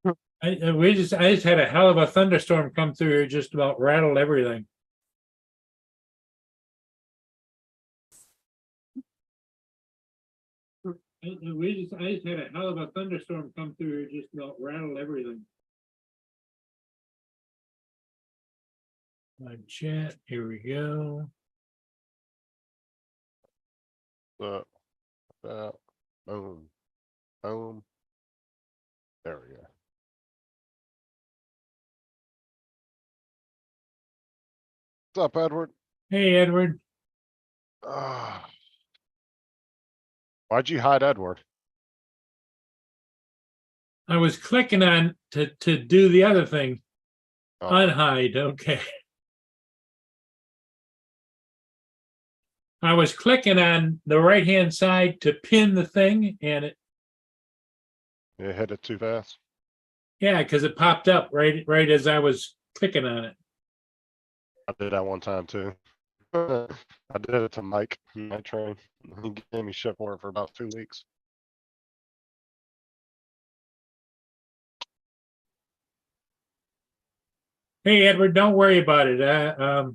I just had a hell of a thunderstorm come through here, just about rattled everything. I just had a hell of a thunderstorm come through here, just about rattled everything. My chat, here we go. Boom. Boom. There we go. What's up, Edward? Hey, Edward. Why'd you hide Edward? I was clicking on to do the other thing. Oh, Unhide, okay. I was clicking on the right-hand side to pin the thing, and it, you hit it too fast. yeah, because it popped up right as I was clicking on it. I did that one time too. I did it to Mike, my train. He gave me shit for it for about 2 weeks. Hey, Edward, don't worry about it. That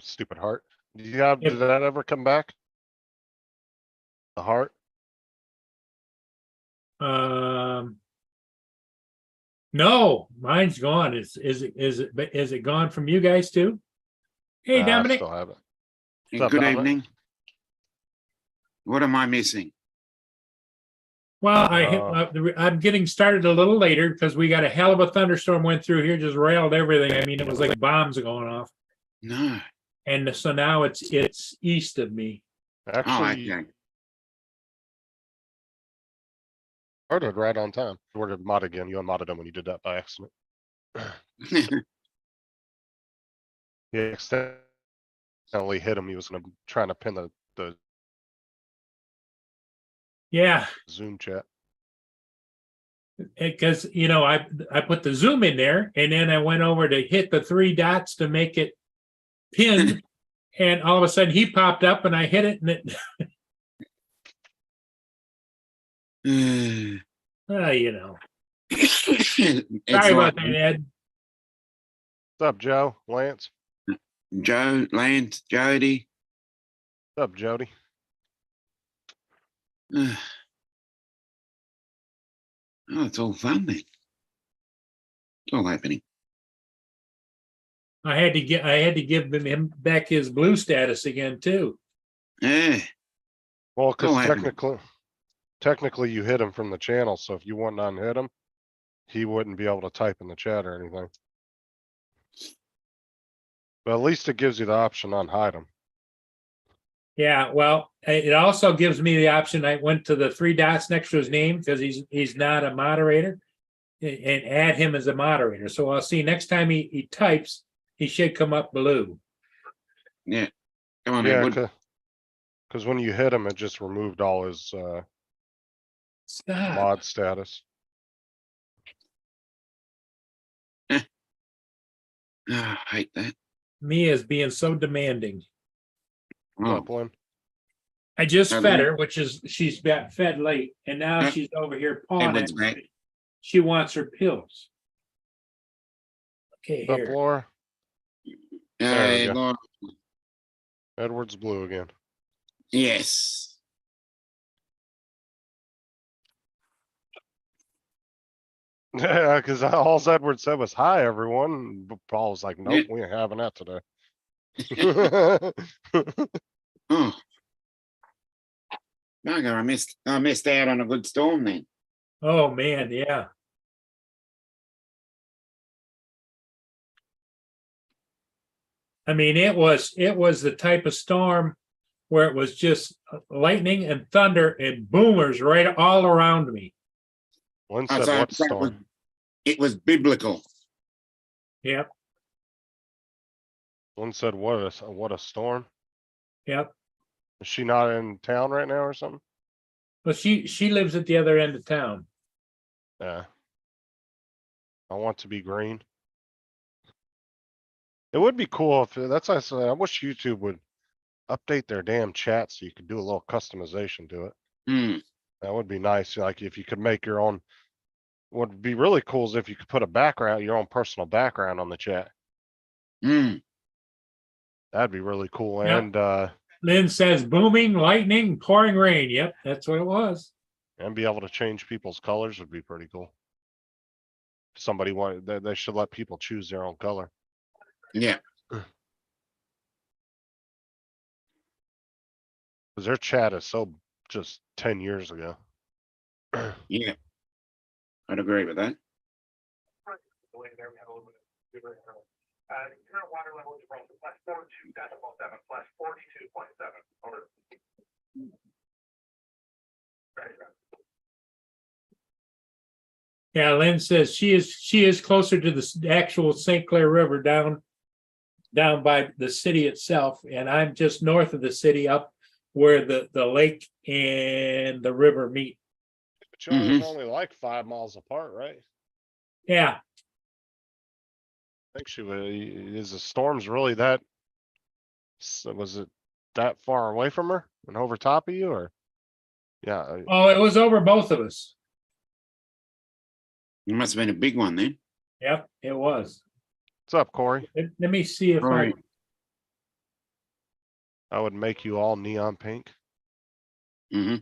stupid heart. Yeah, If- did that ever come back? The heart? No, mine's gone. Is it gone from you guys too? Hey, Nah, I Dominic. still have it. Hey, What's up, good Dominic? evening. What am I missing? Well, I'm getting started a little later because we got a hell of a thunderstorm went through here, just railed everything. I mean, it was like bombs going off. No. And so now it's east of me. Oh, Actually, okay. started right on time. We're gonna mod again. You unmodded him when you did that by accident. He accidentally hit him. He was gonna trying to pin the Yeah, Zoom chat. because I put the zoom in there, and then I went over to hit the 3 dots to make it pinned, and all of a sudden he popped up, and I hit it, and it, It's sorry like about that, Ed. What's up, Joe? Lance? Joe, Lance, Jody. What's up, Jody? Oh, it's all fun then. It's all happening. I had to give him back his blue status again too. Yeah. Well, Oh, because happening. technically you hit him from the channel, so if you wouldn't unhit him, he wouldn't be able to type in the chat or anything. But at least it gives you the option on hide him. Yeah, well, it also gives me the option. I went to the 3 dots next to his name because he's not a moderator, and add him as a moderator. So I'll see next time he types, he should come up blue. Yeah. Come on, Yeah, Edward. because when you hit him, it just removed all his Stop. mod status. Oh, I hate that. Me as being so demanding. Oh, Up one. I just Hello. fed her, which is she's got fed late, and now she's over here pawing Edward's at back. me. She wants her pills. Okay, Up, here. Laura. There we Hey, go. Laura. Edward's blue again. Yes. Yeah, because all Edward said was hi everyone. But Paul was like, nope, Yeah. we ain't having that today. Oh. Bugger, I missed out on a good storm then. Oh man, yeah. I mean, it was the type of storm where it was just lightning and thunder and boomers right all around me. One Oh, said so what that storm? it was biblical. Yep, One said what a storm. yep. Is she not in town right now or something? Well, she lives at the other end of town. Yeah. I want to be green. It would be cool if that's what I said. I wish YouTube would update their damn chat so you could do a little customization to it. Hmm. That would be nice. Like if you could make your own, what would be really cool is if you could put a background, your own personal background on the chat. Mm, That'd be really cool. Yep. Lynn says booming, lightning, pouring rain. Yep, that's what it was. And be able to change people's colors would be pretty cool. Somebody wanted, they should let people choose their own color. yeah. Cause their chat is so just 10 years ago. Yeah. I'd agree with that. Current water level is from +42.7, +42.7. Yeah, Lynn says she is closer to the actual St. Clair River down by the city itself, and I'm just north of the city up where the lake and the river meet. But you are only like 5 miles apart, right? Yeah, I think she was, is the storms really that, was it that far away from her and over top of you or? Yeah, oh, it was over both of us. It must have been a big one then. Yep, it was. what's up, Corey? Let me see if Right. I would make you all neon pink. Mm-hmm.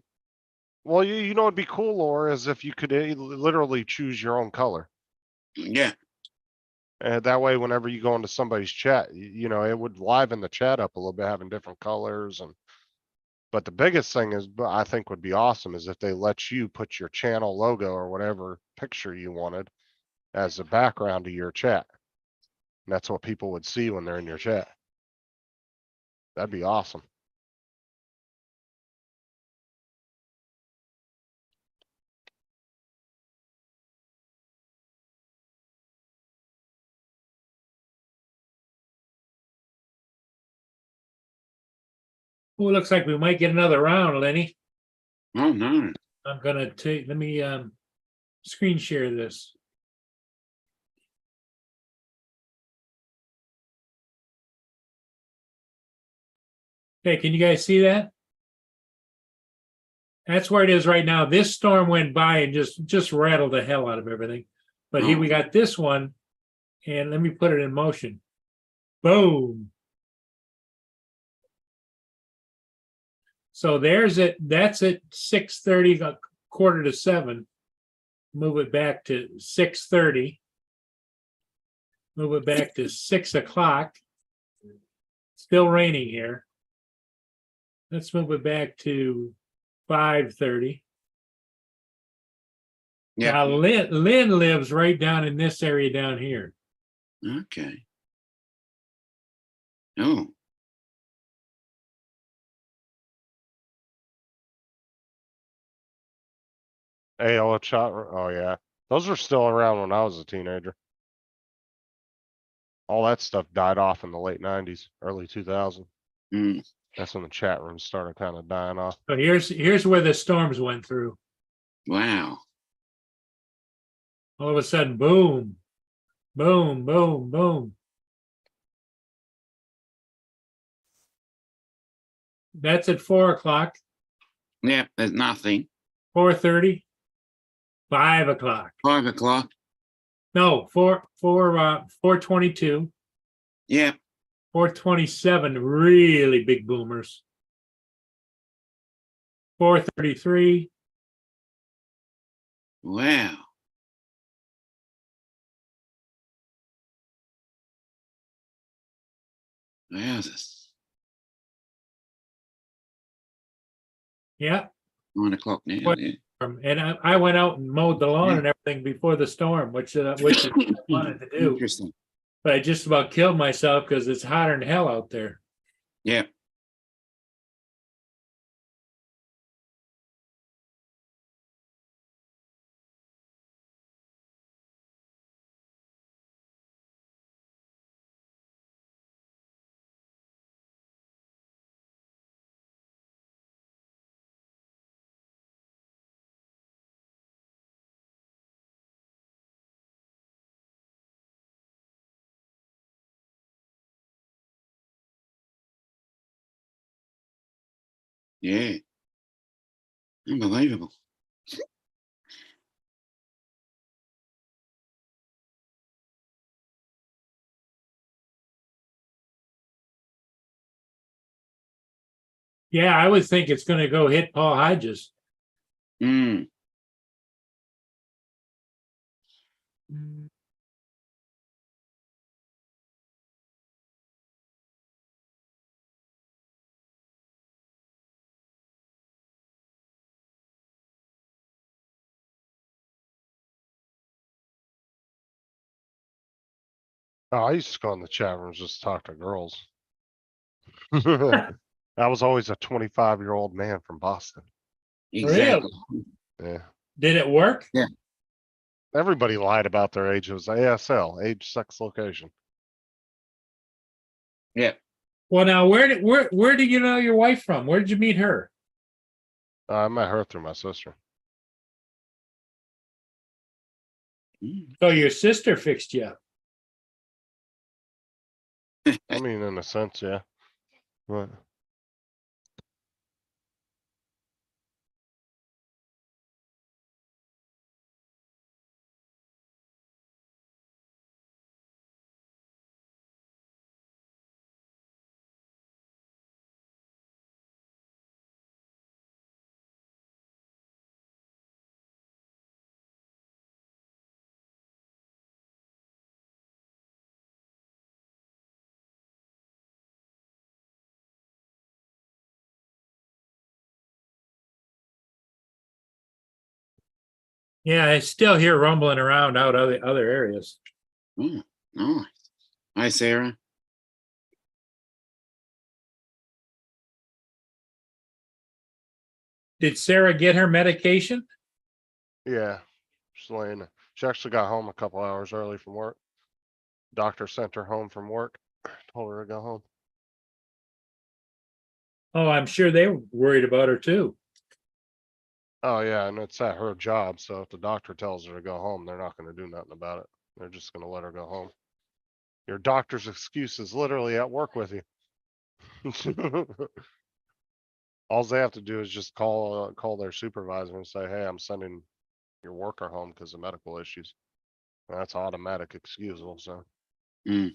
Well, you know, it'd be cool, Laura, is if you could literally choose your own color. Yeah. And that way, whenever you go into somebody's chat, you know, it would liven the chat up a little bit, having different colors and. But the biggest thing is, I think would be awesome is if they let you put your channel logo or whatever picture you wanted as a background to your chat. And that's what people would see when they're in your chat. That'd be awesome. Oh, it looks like we might get another round, Lenny. Oh no. I'm gonna take, let me screen share this. Okay, can you guys see that? That's where it is right now. This storm went by and just rattled the hell out of everything. But here we got this one, and let me put it in motion. Boom. So there's it. That's at 6:30, 6:45. Move it back to 6:30. Move it back to 6 o'clock. Still raining here. Let's move it back to 5:30. Yeah. Now Lynn lives right down in this area down here. Okay. Oh. AOL chat. Oh yeah. Those were still around when I was a teenager. All that stuff died off in the late 90s, early 2000s. Mm. That's when the chat rooms started kind of dying off. So here's where the storms went through. Wow. All of a sudden, boom, boom, boom, boom. That's at 4 o'clock, Yeah. There's nothing. 4:30, 5 o'clock. 5 o'clock. No, 4:22, Yeah. 4:27, really big boomers. 4:33. Wow. Wowzers. Yeah. 9 o'clock now. What? Yeah. And I went out and mowed the lawn and everything before the storm, which is what I wanted to do. Interesting. But I just about killed myself because it's hotter than hell out there. Yeah. Yeah. Unbelievable. Yeah, I would think it's gonna go hit Paul Hodges. Hmm. Oh, I used to go in the chat rooms just to talk to girls. I was always a 25-year-old man from Boston. Exactly. Yeah. Did it work? Everybody lied about their age. It was ASL, age, sex, location. Yeah. Well, now where did you know your wife from? Where did you meet her? I met her through my sister. Hmm. So your sister fixed you up. I mean, in a sense, yeah. But Yeah, I still hear rumbling around out other areas. Oh, nice. Hi, Sarah. Did Sarah get her medication? yeah, she's laying. She actually got home a couple hours early from work. Doctor sent her home from work. Told her to go home. Oh, I'm sure they were worried about her too. Oh yeah, and it's at her job. So if the doctor tells her to go home, they're not going to do nothing about it. They're just going to let her go home. Your doctor's excuse is literally at work with you. All they have to do is just call their supervisor and say, "Hey, I'm sending your worker home because of medical issues." That's automatic excusal. So, Hmm.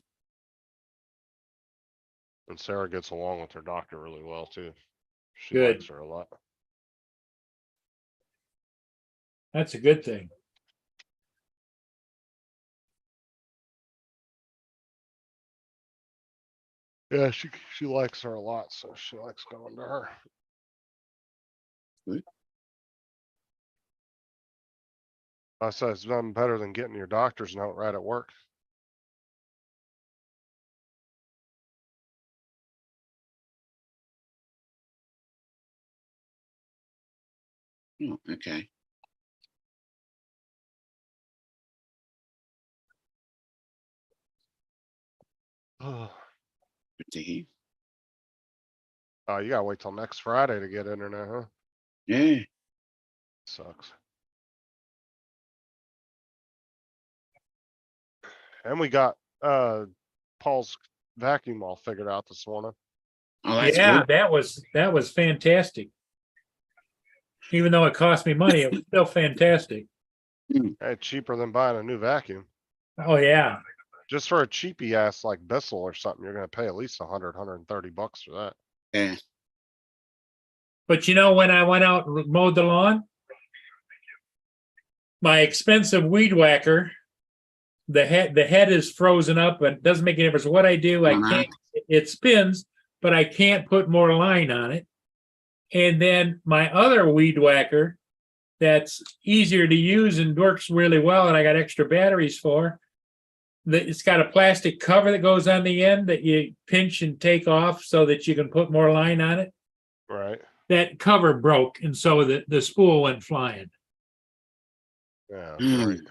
and Sarah gets along with her doctor really well too. She Good. likes her a lot. That's a good thing. Yeah, she likes her a lot, so she likes going to her. Good. I said it's nothing better than getting your doctor's note right at work. Oh, okay. Oh, Good to hear. you gotta wait till next Friday to get internet, huh? Yeah. Sucks. And we got Paul's vacuum all figured out this morning. Oh, that's Yeah, good. that was fantastic. Even though it cost me money, it was still fantastic. Hey, cheaper than buying a new vacuum. Oh yeah. Just for a cheapy ass like Bissell or something, you're gonna pay at least 130 bucks for that. Yeah. But you know, when I went out and mowed the lawn, my expensive weed whacker, the head is frozen up, but it doesn't make any difference. What I do, I Uh-huh. can't, it spins, but I can't put more line on it. And then my other weed whacker that's easier to use and works really well, and I got extra batteries for, it's got a plastic cover that goes on the end that you pinch and take off so that you can put more line on it. Right. That cover broke, and so the spool went flying. Yeah, Mm. great.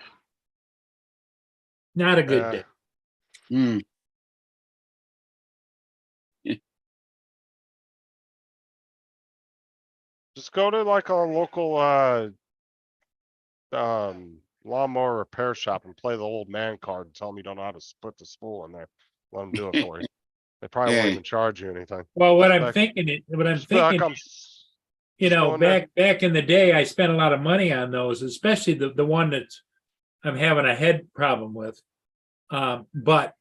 Not a good Yeah. day. Hmm. Just go to like a local lawnmower repair shop and play the old man card and tell them you don't know how to put the spool in there. Let them do it for you. They probably won't Yeah. even charge you anything. Well, what Just I'm back- thinking, what I'm just be like, thinking, you just know, go in there. back in the day, I spent a lot of money on those, especially the one that I'm having a head problem with. But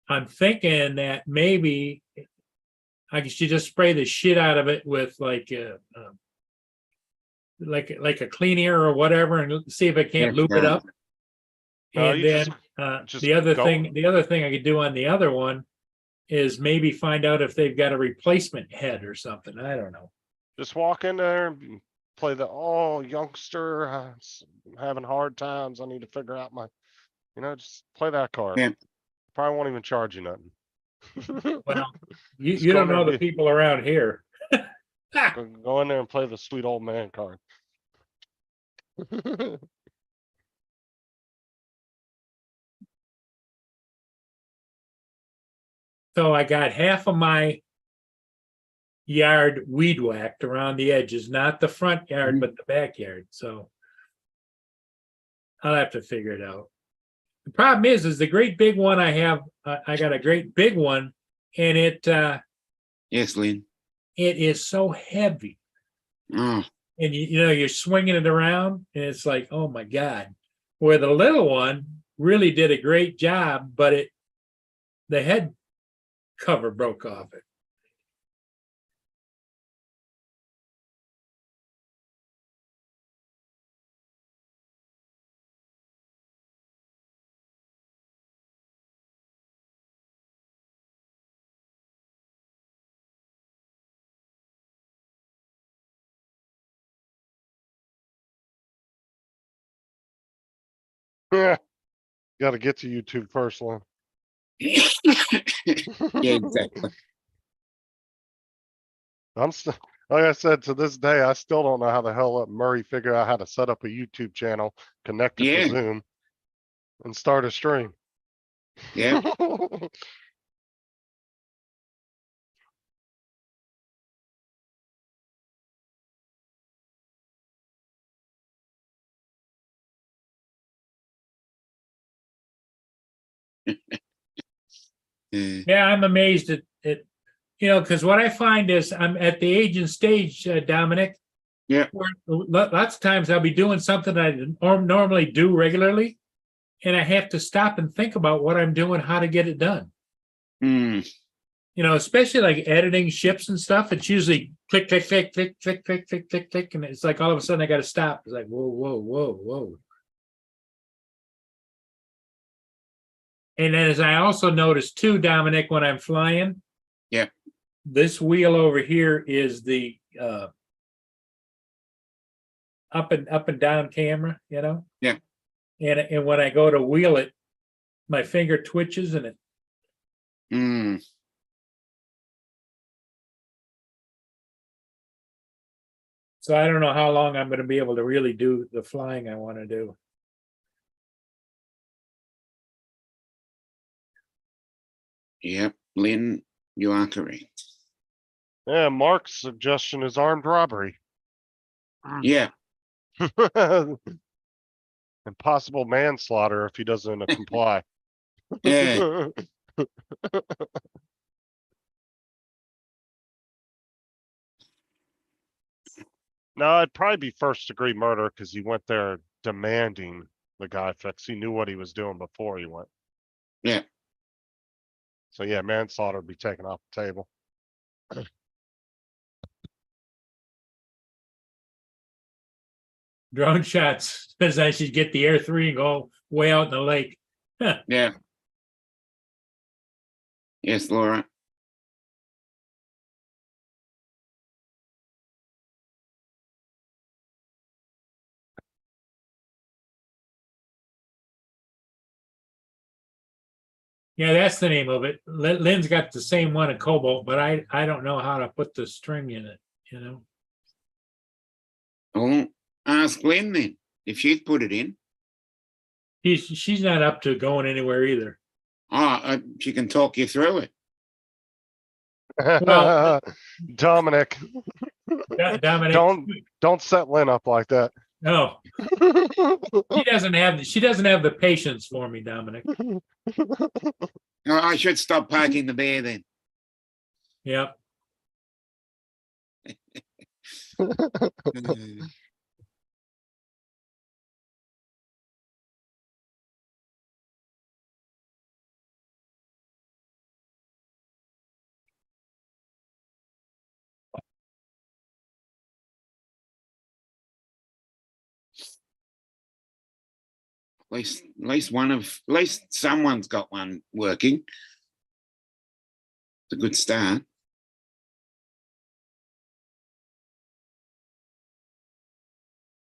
I'm thinking that maybe I should just spray the shit out of it with like a clean air or whatever, and see if I can't lube it up. No, And you then just the other go- thing I could do on the other one is maybe find out if they've got a replacement head or something. I don't know. Just walk in there and play the, oh, youngster, having hard times. I need to figure out my, just play that card. Yeah. Probably won't even charge you nothing. Well, Just you go don't in there know the and people around here. go in there and play the sweet old man card. So I got half of my yard weed whacked around the edges, not the front yard, Mhm. but the backyard. So I'll have to figure it out. The problem is the great big one I have, I got a great big one, and it Yes, Lynn. is so heavy. Oh, And you're swinging it around, and it's like, oh my God. Where the little one really did a great job, but the head cover broke off it. Yeah. Gotta get to YouTube first, Lynn. yeah, exactly. I'm still, like I said, to this day, I still don't know how the hell Murray figured out how to set up a YouTube channel, connect it Yeah. to Zoom, and start a stream. Yeah. Yeah, I'm amazed at because what I find is I'm at the age and stage, Dominic. Yeah. Where lots of times I'll be doing something I normally do regularly, and I have to stop and think about what I'm doing, how to get it done. Mm, Especially like editing ships and stuff. It's usually click, click, click, click, click, click, click, click, click, and it's like all of a sudden I got to stop. It's like whoa, whoa, whoa, whoa. And then as I also noticed too, Dominic, when I'm flying, Yeah. this wheel over here is the up and down camera, Yeah. And when I go to wheel it, my finger twitches and it. mm, So I don't know how long I'm going to be able to really do the flying I want to do. yep, Lynn, you are correct. Yeah, Mark's suggestion is armed robbery. Yeah, And possible manslaughter if he doesn't comply. yeah, No, it'd probably be first degree murder because he went there demanding the guy fix. He knew what he was doing before he went. yeah. So yeah, manslaughter would be taken off the table. Drone shots says I should get the Air 3 and go way out in the lake. Yeah. Yes, Laura. Yeah, that's the name of it. Lynn's got the same one in Cobalt, but I don't know how to put the string in it. Oh, ask Lynn then if she'd put it in. She's not up to going anywhere either. Oh, she can talk you through it. Well- Dominic, Dominic, don't set Lynn up like that. no, she doesn't have the patience for me, Dominic. Oh, I should stop parking the bear then. Yep. At least someone's got one working. It's a good start.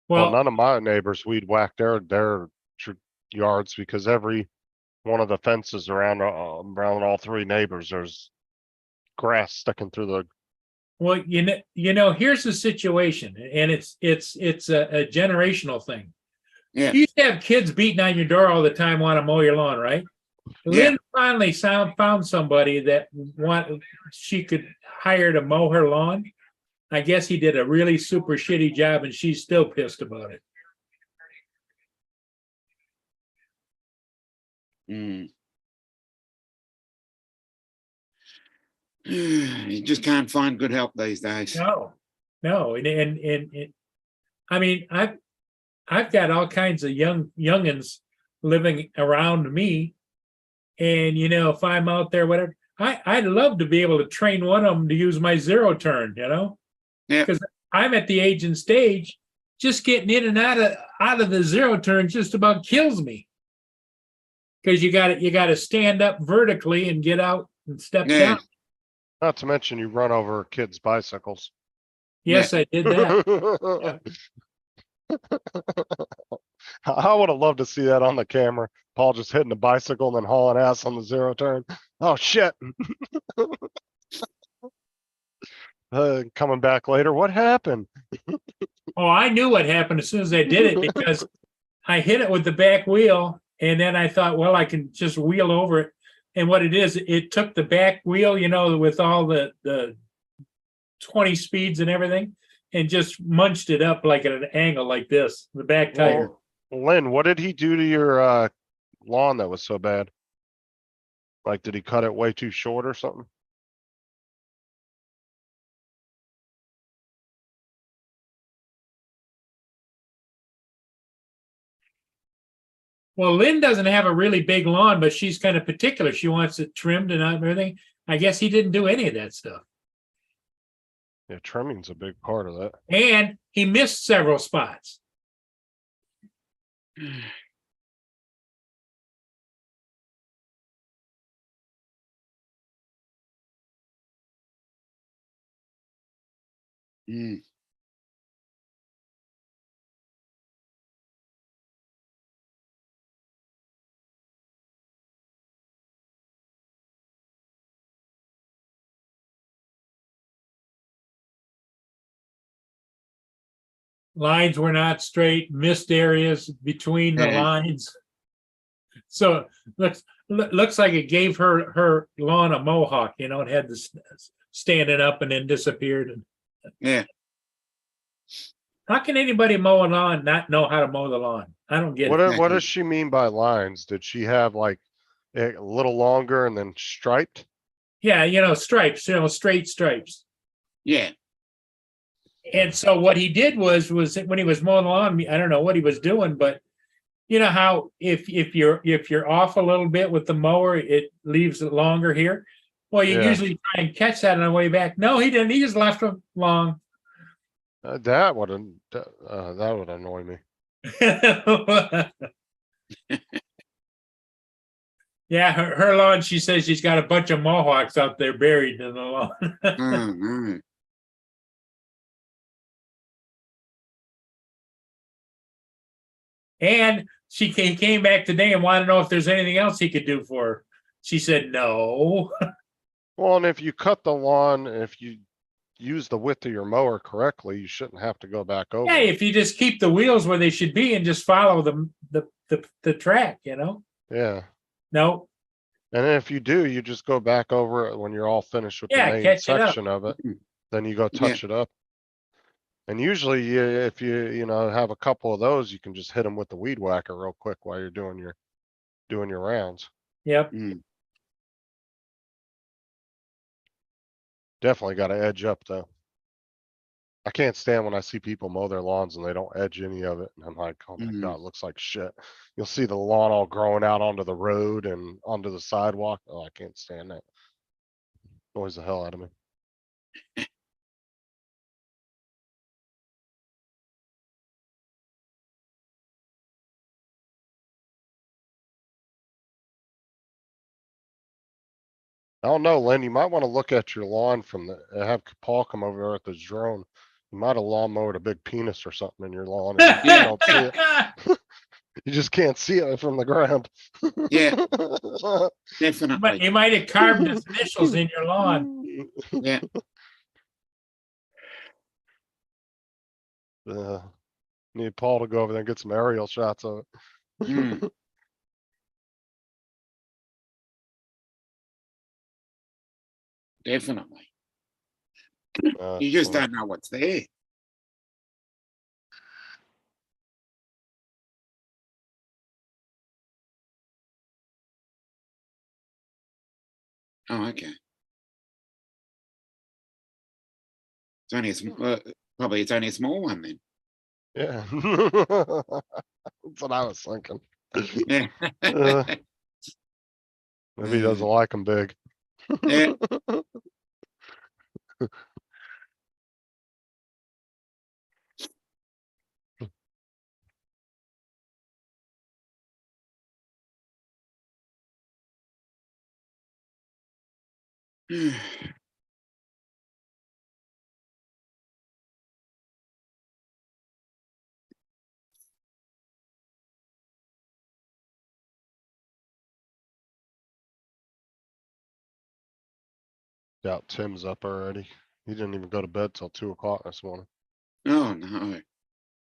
Well, Well, none of my neighbors weed whack their yards because every one of the fences around all three neighbors, there's grass sticking through the. well, here's the situation, and it's a generational thing. Yeah. You used to have kids beating on your door all the time, want to mow your lawn, right? Yeah. Lynn finally found somebody that she could hire to mow her lawn. I guess he did a really super shitty job, and she's still pissed about it. Mm. You just can't find good help these days. No, and I mean, I've got all kinds of youngins living around me, and if I'm out there, whatever, I'd love to be able to train one of them to use my zero turn, Yeah. because I'm at the age and stage, just getting in and out of the zero turn just about kills me. Because you got to stand up vertically and get out and step Yeah. down. Not to mention you run over kids' bicycles. Yes, I did that. I would have loved to see that on the camera. Paul just hitting the bicycle and then hauling ass on the zero turn. Oh shit. Coming back later, what happened? Oh, I knew what happened as soon as I did it because I hit it with the back wheel, and then I thought, well, I can just wheel over it. And what it is, it took the back wheel, with all the 20 speeds and everything, and just munched it up like at an angle like this, the back tire. Well, Lynn, what did he do to your lawn that was so bad? Like, did he cut it way too short or something? Well, Lynn doesn't have a really big lawn, but she's kind of particular. She wants it trimmed and everything. I guess he didn't do any of that stuff. Yeah, trimming's a big part of that. And he missed several spots. Mm. Lines were not straight, missed areas between the Yeah. lines. So looks like it gave her lawn a mohawk, it had this standing up and then disappeared. Yeah. How can anybody mow a lawn not know how to mow the lawn? I don't get What, it. what does she mean by lines? Did she have like a little longer and then striped? Yeah, stripes, straight stripes. Yeah. And so what he did was when he was mowing the lawn, I don't know what he was doing, but you know how if you're off a little bit with the mower, it leaves it longer here. Well, you Yeah. usually try and catch that on the way back. No, he didn't. He just left them long. That would annoy me. Yeah, her lawn, she says she's got a bunch of mohawks out there buried in the lawn. Oh, no. And she came back today and wanted to know if there's anything else he could do for her. She said no. Well, and if you cut the lawn, if you use the width of your mower correctly, you shouldn't have to go back over. Hey, it. if you just keep the wheels where they should be and just follow the track, Yeah. No. And if you do, you just go back over it when you're all finished with Yeah, the main catch it up. section of it. Mhm. Then you go touch it up. And usually if you have a couple of those, you can just hit them with the weed whacker real quick while you're doing your rounds. Yep. Mm. Definitely got to edge up though. I can't stand when I see people mow their lawns and they don't edge any of it. And I'm like, oh my Mhm. God, it looks like shit. You'll see the lawn all growing out onto the road and onto the sidewalk. Oh, I can't stand that. Annoys the hell out of me. I don't know, Lynn, you might wanna look at your lawn from the, have Paul come over there with his drone. You might have lawn mowed a big penis or something in your lawn. And you just don't see it. You just can't see it from the ground. Yeah. But Definitely. you might have carved his initials in your lawn. Yeah. Need Paul to go over there and get some aerial shots of it. Mm. Definitely. You just So- don't know what's there. Oh, okay. It's only probably it's only a small one then. Yeah. That's what I was thinking. Yeah. Maybe he doesn't like them big. Yeah. Yeah, Tim's up already. He didn't even go to bed till 2 o'clock this morning. Oh no.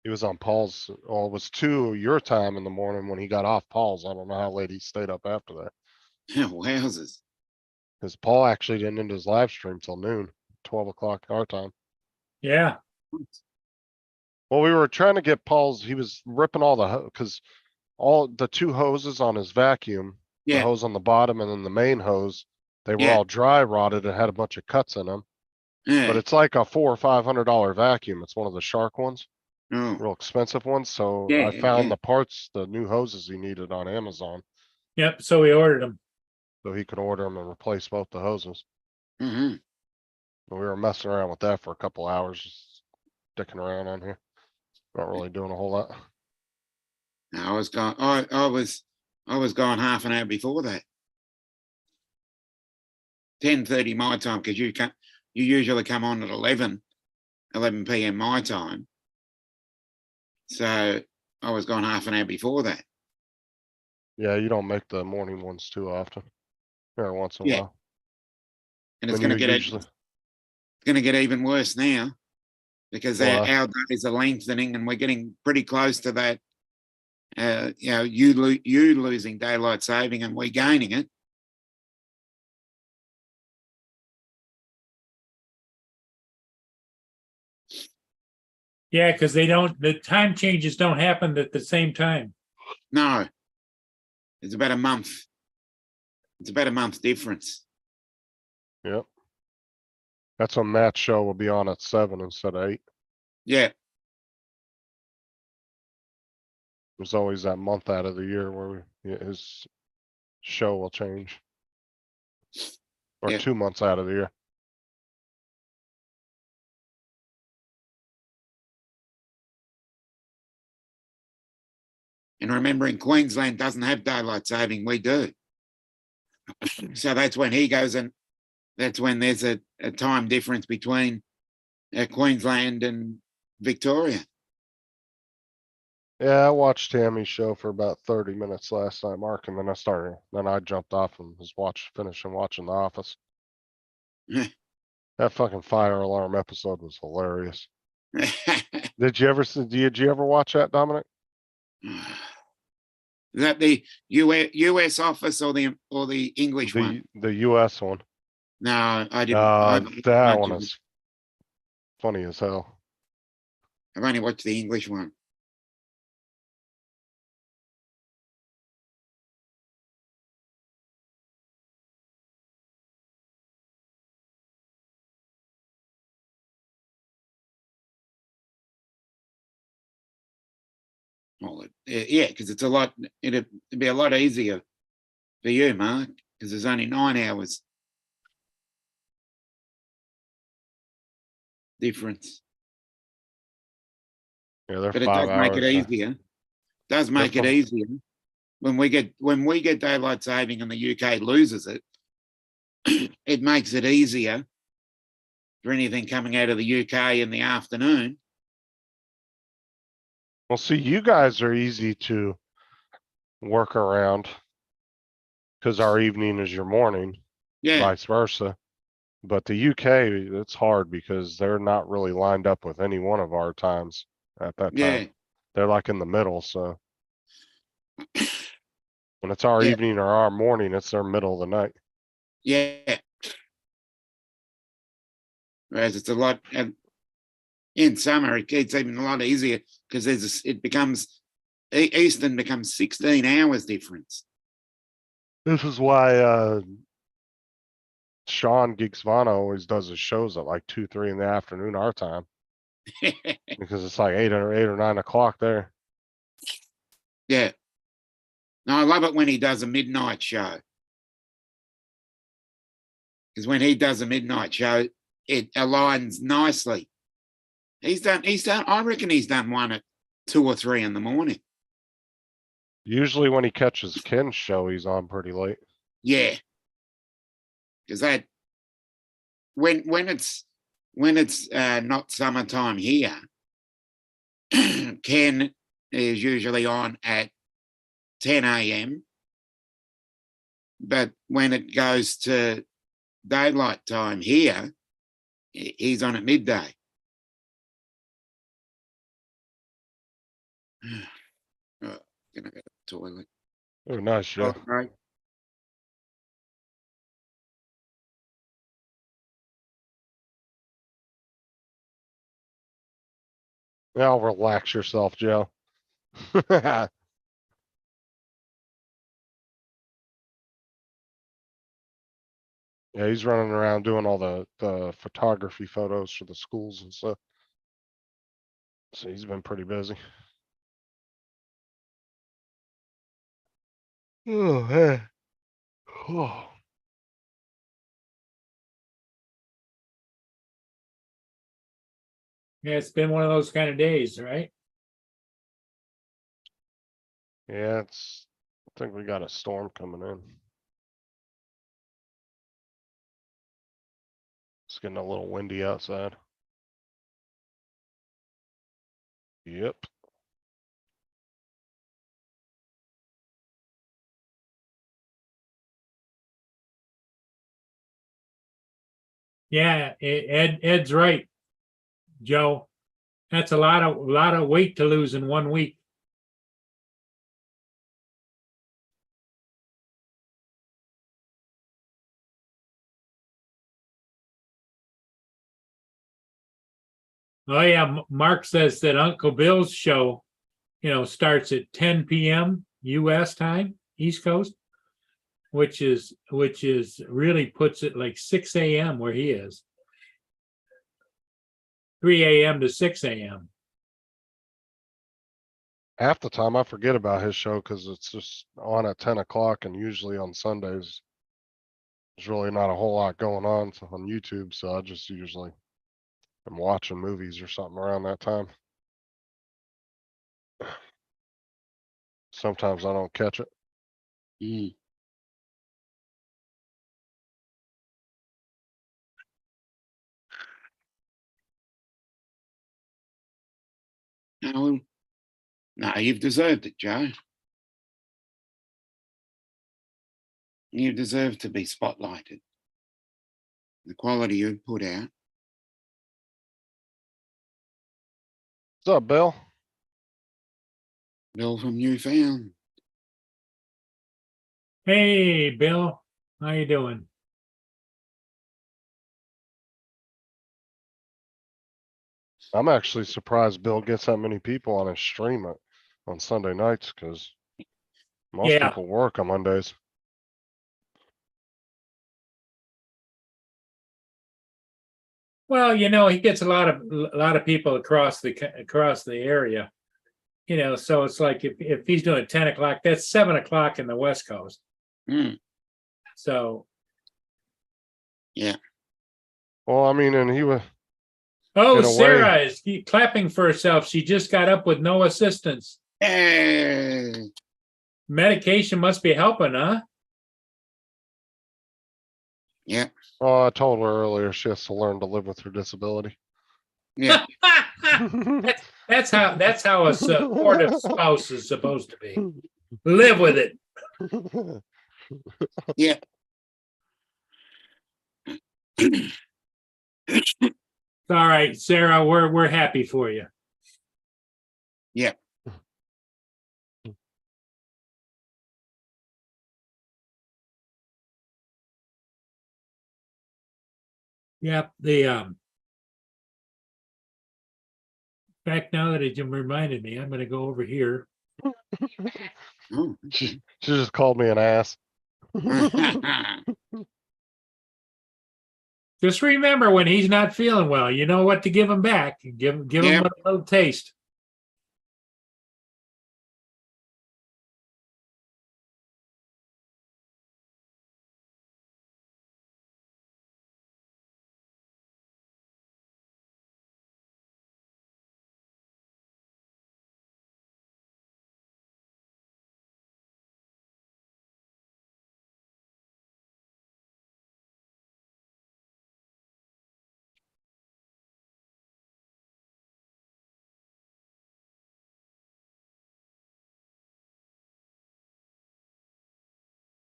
He was on Paul's, well, it was 2 your time in the morning when he got off Paul's. I don't know how late he stayed up after that. Wowzers. Cause Paul actually didn't end his live stream till noon, 12 o'clock our time. Yeah, Well, we were trying to get Paul's, he was ripping all the, cause all the 2 hoses on his vacuum, the Yeah. hose on the bottom and then the main hose, they were Yeah. all dry rotted and had a bunch of cuts in them. Yeah. But it's like a $400 or $500 vacuum. It's one of the Shark ones, Oh. real expensive ones. So Yeah, I found yeah. the parts, the new hoses he needed on Amazon, yep, so we ordered them. so he could order them and replace both the hoses. Hmm. And we were messing around with that for a couple hours, just dicking around on here. Not really doing a whole lot. I was gone. I was gone half an hour before that. 10:30 my time because you usually come on at 11 p.m. my time. So I was gone half an hour before that. Yeah, you don't make the morning ones too often. Every once in a Yeah. while. And it's When going to you get usually, even worse now because Why? our days are lengthening and we're getting pretty close to that. You losing daylight saving and we gaining it. Yeah, because the time changes don't happen at the same time. No, it's about a month. It's about a month difference. Yep. That's when Matt's show will be on at 7 instead of 8. Yeah, There's always that month out of the year where his show will change. Or Yeah. 2 months out of the year. and remembering Queensland doesn't have daylight saving, we do. So that's when he goes and that's when there's a time difference between Queensland and Victoria. Yeah, I watched Tammy's show for about 30 minutes last night, Mark, and then I jumped off and was finishing watching The Office. That fucking fire alarm episode was hilarious. Did you ever watch that, Dominic? Is that the US office or the English one? The US one. No, I didn't. That one is funny as hell. I've only watched the English one. Well, yeah, because it's a lot. It'd be a lot easier for you, Mark, because there's only 9 hours difference. Yeah, they're But it 5 does make it hours. easier. Does make it fine. easier when we get daylight saving and the UK loses it. it makes it easier for anything coming out of the UK in the afternoon. Well, see, you guys are easy to work around because our evening is your morning, Yeah, vice versa. But the UK, it's hard because they're not really lined up with any one of our times at that yeah, time. They're like in the middle, so when it's our Yeah. evening or our morning, it's their middle of the night. yeah. Whereas it's a lot in summer, it's even a lot easier because it becomes Eastern becomes 16 hours difference. This is why Sean Geeksvana always does his shows at like 2, 3 in the afternoon our time because it's like 8 or 9 o'clock there. Yeah. No, I love it when he does a midnight show. Because when he does a midnight show, it aligns nicely. He's done, I reckon he's done one at 2 or 3 in the morning. Usually when he catches Ken's show, he's on pretty late. Yeah. Because that when it's not summertime here, Ken is usually on at 10 a.m. But when it goes to daylight time here, he's on at midday. Oh, gonna go to the toilet. Oh, nice, Joe. Oh, right. Now relax yourself, Joe. Yeah, he's running around doing all the photography photos for the schools and stuff. So he's been pretty busy. Oh, hey. Oh. Yeah, it's been one of those kind of days, right? Yeah, I think we got a storm coming in. It's getting a little windy outside. Yep. Yeah, Ed's right, Joe. That's a lot of weight to lose in 1 week. Oh yeah, Mark says that Uncle Bill's show, starts at 10 p.m. U.S. time, East Coast, which is really puts it like 6 a.m. where he is. 3 a.m. to 6 a.m. Half the time I forget about his show because it's just on at 10 o'clock and usually on Sundays. There's really not a whole lot going on YouTube, so I just usually am watching movies or something around that time. Sometimes I don't catch it. Mm. No, you've deserved it, Joe. You deserve to be spotlighted. The quality you put out. What's up, Bill? Bill from Newfound. Hey, Bill, how you doing? I'm actually surprised Bill gets that many people on his stream on Sunday nights because most Yeah. people work on Mondays. Well, he gets a lot of people across the area. So it's like if he's doing 10 o'clock, that's 7 o'clock in the West Coast. Mm. So. Yeah. Well, I mean, and he was. Oh, in a Sarah way- is clapping for herself. She just got up with no assistance. Hey. Medication must be helping, huh? Yeah, Oh, I told her earlier she has to learn to live with her disability. yeah, That's how a supportive spouse is supposed to be. Live with it. yeah. It's all right, Sarah, we're happy for you. Yeah. Yep, in fact, now that it reminded me, I'm gonna go over here. Oh, She just called me an ass. okay. Just remember when he's not feeling well, you know what to give him back. Give him Yep. a little taste.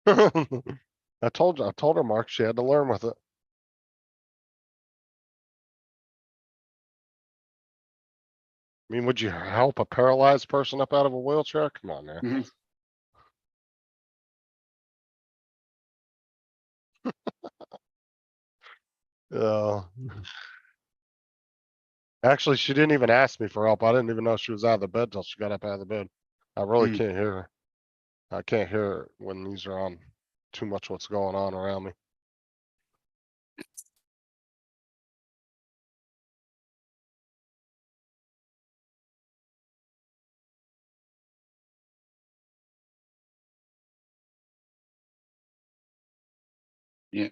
I told her, Mark, she had to learn with it. I mean, would you help a paralyzed person up out of a wheelchair? Come on, man. Mhm. Uh, actually, she didn't even ask me for help. I didn't even know she was out of the bed till she got up out of the bed. I really Mm. can't hear her. I can't hear her when these are on too much what's going on around me. Yeah.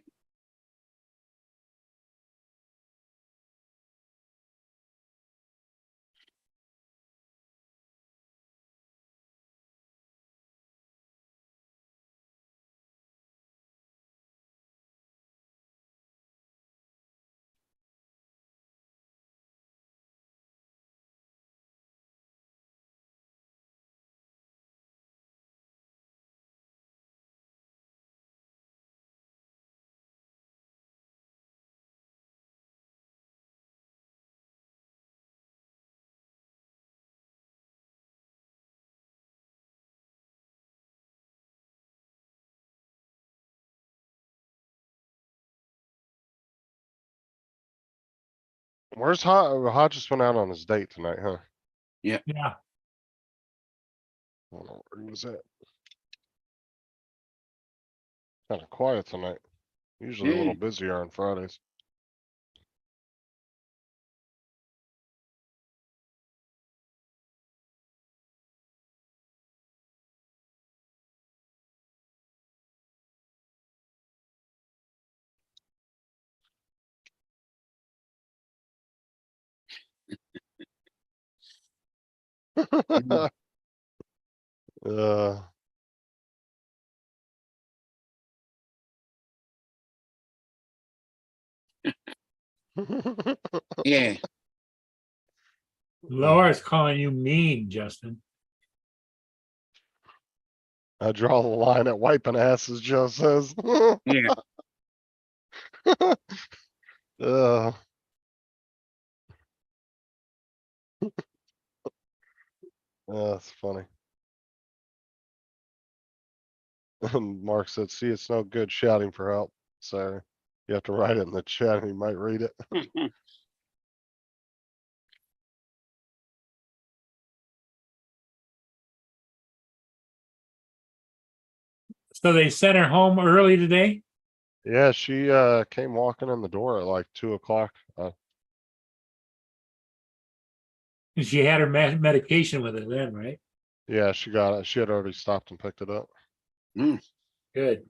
Where's Hodges went out on his date tonight, huh? Yeah. I don't know where he was at. Kind of quiet tonight. Usually a little Yeah. busier on Fridays. Mhm. uh, Yeah. Laura's calling you mean, Justin. I draw the line at wiping asses, Joe says. Yeah. uh, that's funny. And Mark said, see, it's no good shouting for help. So you have to write it in the chat and he might read it. So they sent her home early today, Yeah, she came walking in the door at like 2 o'clock. and she had her medication with her then, right? Yeah, she got it. She had already stopped and picked it up. Mm, Good.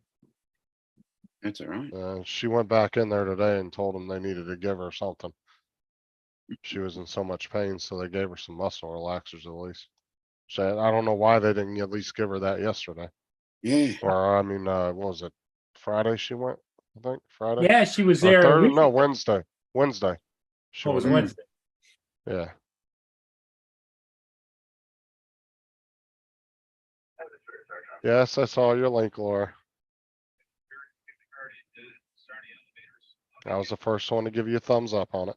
that's all right. She went back in there today and told them they needed to give her something. She was in so much pain, so they gave her some muscle relaxers at least. So I don't know why they didn't at least give her that yesterday. Yeah. Or I mean, what was it? Friday she went? I think, Friday. Yeah, she was Or there. a Thursday, week no, ago. Wednesday. She Oh, it was went in. Wednesday. Yeah, yes, I saw your link, Laura. I was the first one to give you a thumbs up on it.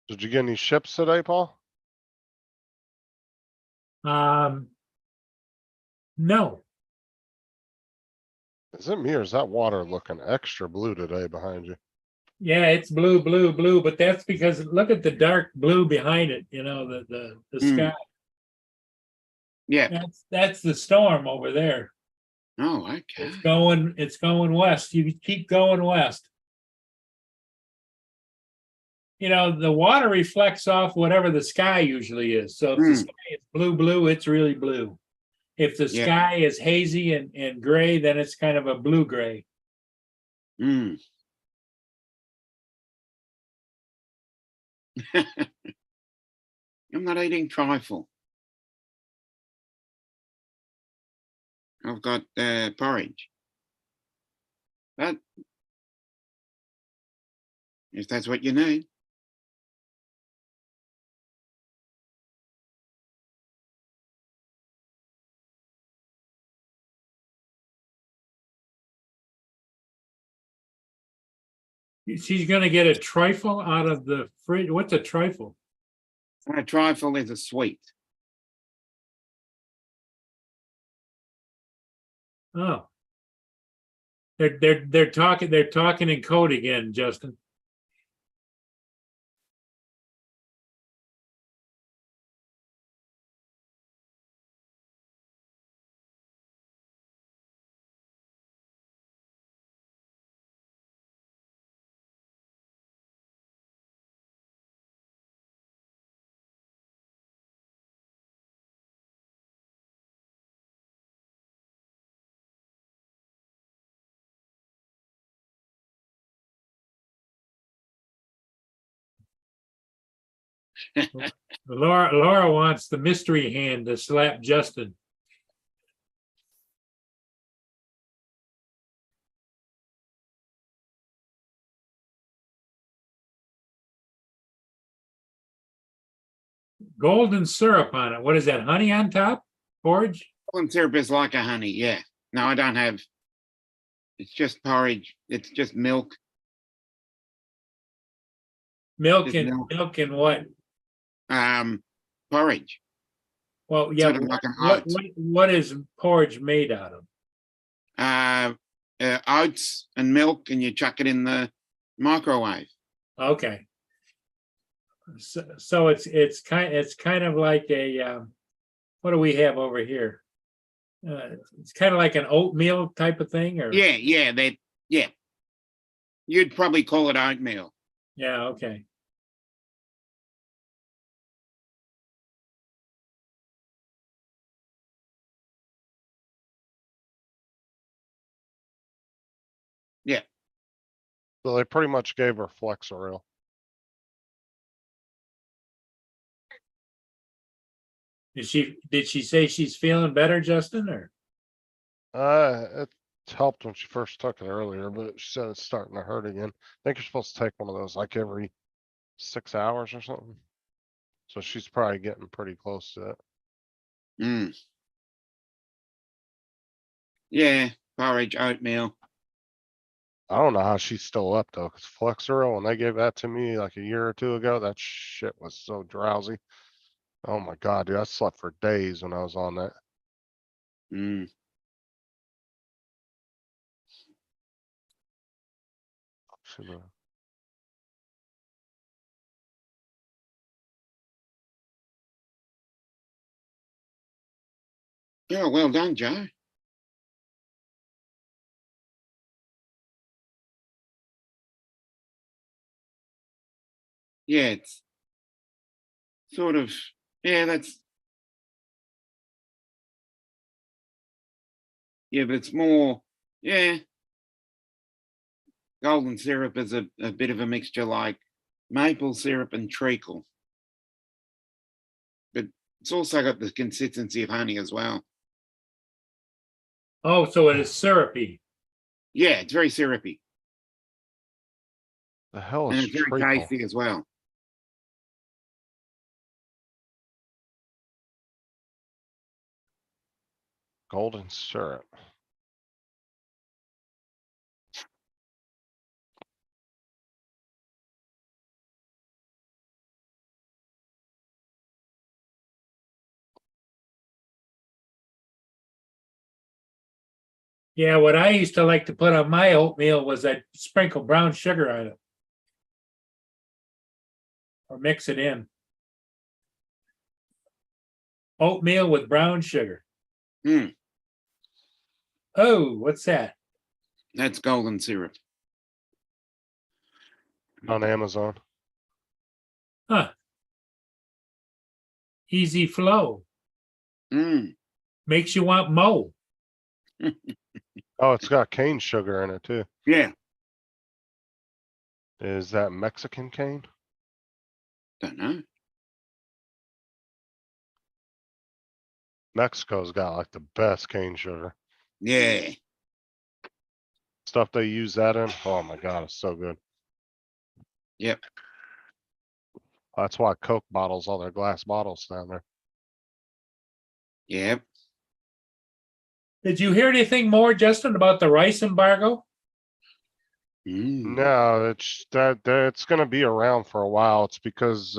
Did you get any ships today, Paul? No, Is it me or is that water looking extra blue today behind you? yeah, it's blue, blue, blue, but that's because look at the dark blue behind it, the Mm. sky. Yeah. That's the storm over there. Oh, okay. It's going west. You keep going west. The water reflects off whatever the sky usually is. So if the Mm. sky is blue, blue, it's really blue. If the Yeah. sky is hazy and gray, then it's kind of a blue gray. Mm. I'm not eating trifle. I've got porridge. But if that's what you need. She's gonna get a trifle out of the fridge. What's a trifle? A trifle is a sweet. Oh. They're talking in code again, Justin. Laura wants the mystery hand to slap Justin. Golden syrup on it. What is that? Honey on top? Porridge? Corn syrup is like a honey. Yeah. No, I don't have. It's just porridge. It's just milk. Milk Just and milk. milk and what? Porridge. Well, yeah. Sort of like an What is porridge made out of? Oats and milk, and you chuck it in the microwave. Okay. So it's kind of like a what do we have over here? It's kind of like an oatmeal type of thing, or Yeah. You'd probably call it oatmeal. yeah, okay. Yeah. So they pretty much gave her Flexeril. Did she say she's feeling better, Justin? Or It helped when she first took it earlier, but she said it's starting to hurt again. I think you're supposed to take one of those like every 6 hours or something. So she's probably getting pretty close to it. Mm. Yeah. Porridge, oatmeal. I don't know how she's still up though, because Flexeril, when they gave that to me like a year or two ago, that shit was so drowsy. Oh my God, dude, I slept for days when I was on that. Mm. Yeah. Well done, Joe. Yeah. It's sort of. Yeah. That's Yeah, but it's more, yeah. Golden syrup is a bit of a mixture like maple syrup and treacle. But it's also got the consistency of honey as well. Oh, so it is syrupy. Yeah, it's very syrupy The hell and is it's very treacle? tasty as well. Golden syrup. Yeah, what I used to like to put on my oatmeal was I'd sprinkle brown sugar on it. Or mix it in. Oatmeal with brown sugar. Hmm, Oh, what's that? that's golden syrup. On Amazon. Huh. Easy flow. Mm, Makes you want mo. Oh, it's got cane sugar in it too. yeah, Is that Mexican cane? don't know. Mexico's got like the best cane sugar. Yeah, Stuff they use that in. Oh my God, it's so good. yep. That's why Coke bottles, all their glass bottles down there. Yep. Did you hear anything more, Justin, about the rice embargo? Mm, No, it's gonna be around for a while. It's because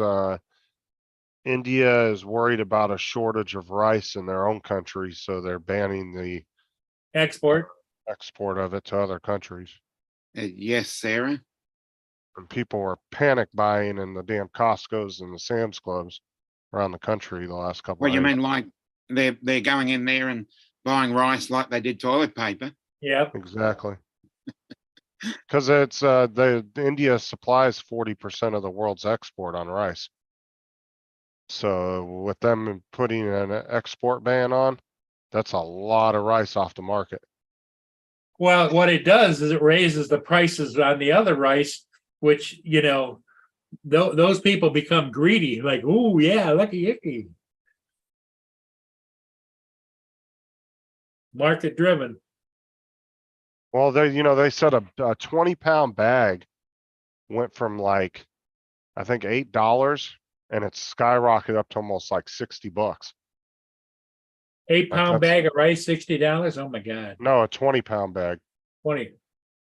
India is worried about a shortage of rice in their own country, so they're banning the Export. export of it to other countries. yes, Sarah. And people were panic buying in the damn Costco's and the Sam's Clubs around the country the last couple What of you days. mean, like they're going in there and buying rice like they did toilet paper? Yep. Exactly. Cause it's, India supplies 40% of the world's export on rice. So with them putting an export ban on, that's a lot of rice off the market. Well, what it does is it raises the prices on the other rice, which, those people become greedy, like, ooh, yeah, lucky icky. Market driven. Well, they said a 20-pound bag went from like, I think $8 and it's skyrocketed up to almost like $60. 8-pound that's- bag of rice, $60. Oh my God. No, a 20-pound bag 20.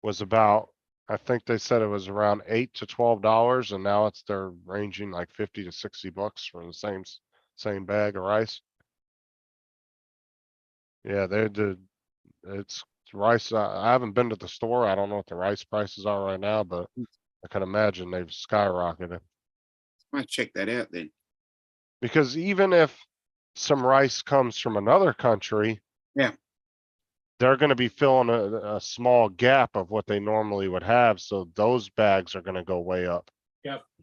was about, I think they said it was around $8 to $12 and now they're ranging like 50 to $60 for the same bag of rice. Yeah, it's rice. I haven't been to the store. I don't know what the rice prices are right now, but I can imagine they've skyrocketed. Might check that out then. Because even if some rice comes from another country. Yeah. They're gonna be filling a small gap of what they normally would have, so those bags are gonna go way up.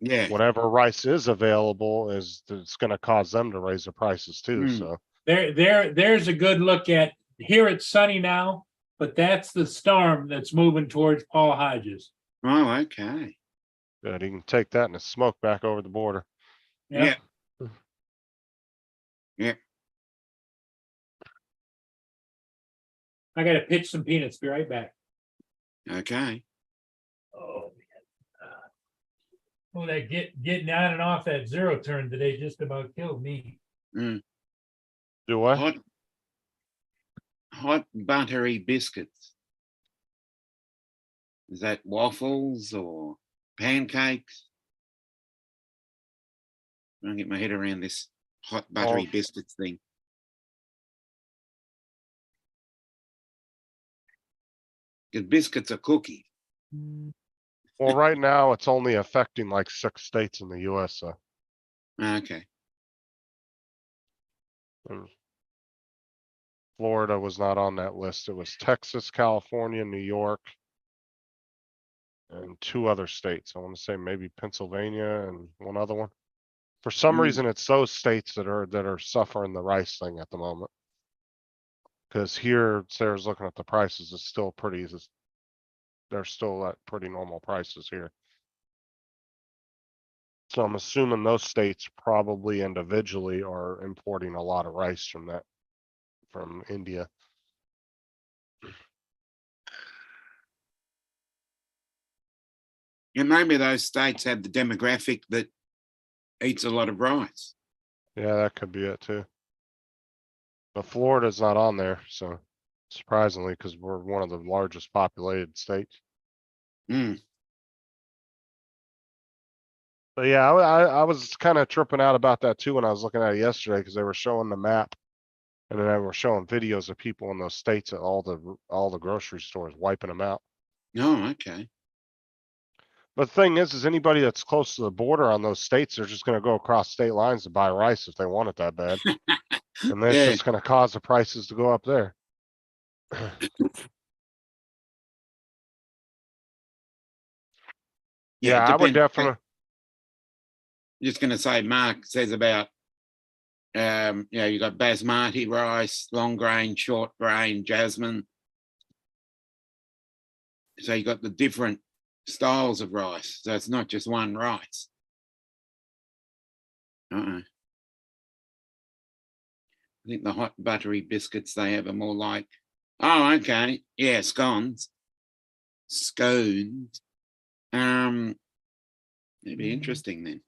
Yeah. Whatever rice is available it's gonna cause them to raise the prices too, Hmm. so. There's a good look at, here it's sunny now, but that's the storm that's moving towards Paul Hodges. Oh, okay. Good, you can take that and the smoke back over the border. Yep. Yeah. I gotta pitch some peanuts. Be right back. Okay. Oh, well, that getting on and off that zero turn today just about killed me. Mm. Do what? Hot buttery biscuits. Is that waffles or pancakes? I don't get my head around this hot buttery biscuits thing. Because biscuits are cookies. Well, right now it's only affecting like 6 states in the US, so. Okay. Florida was not on that list. It was Texas, California, New York. And 2 other states. I want to say maybe Pennsylvania and one other one. For some Mm. reason, it's those states that are suffering the rice thing at the moment. Cause here, Sarah's looking at the prices, it's still pretty, they're still at pretty normal prices here. So I'm assuming those states probably individually are importing a lot of rice from India. And maybe those states have the demographic that eats a lot of rice. Yeah, that could be it too. But Florida's not on there, so surprisingly, because we're one of the largest populated states. Mm. But yeah, I was kind of tripping out about that too when I was looking at it yesterday, because they were showing the map. And then they were showing videos of people in those states at all the grocery stores wiping them out. Oh, okay. But the thing is anybody that's close to the border on those states, they're just gonna go across state lines to buy rice if they want it that bad. And that's Yeah. just gonna cause the prices to go up there. Yeah, it I would depends. definitely, Just going to say, Mark says about, you got basmati rice, long grain, short grain, jasmine. So you got the different styles of rice. So it's not just one rice. I think the hot buttery biscuits they have are more like, oh, okay. Yeah, scones. Scones. It'd be interesting then.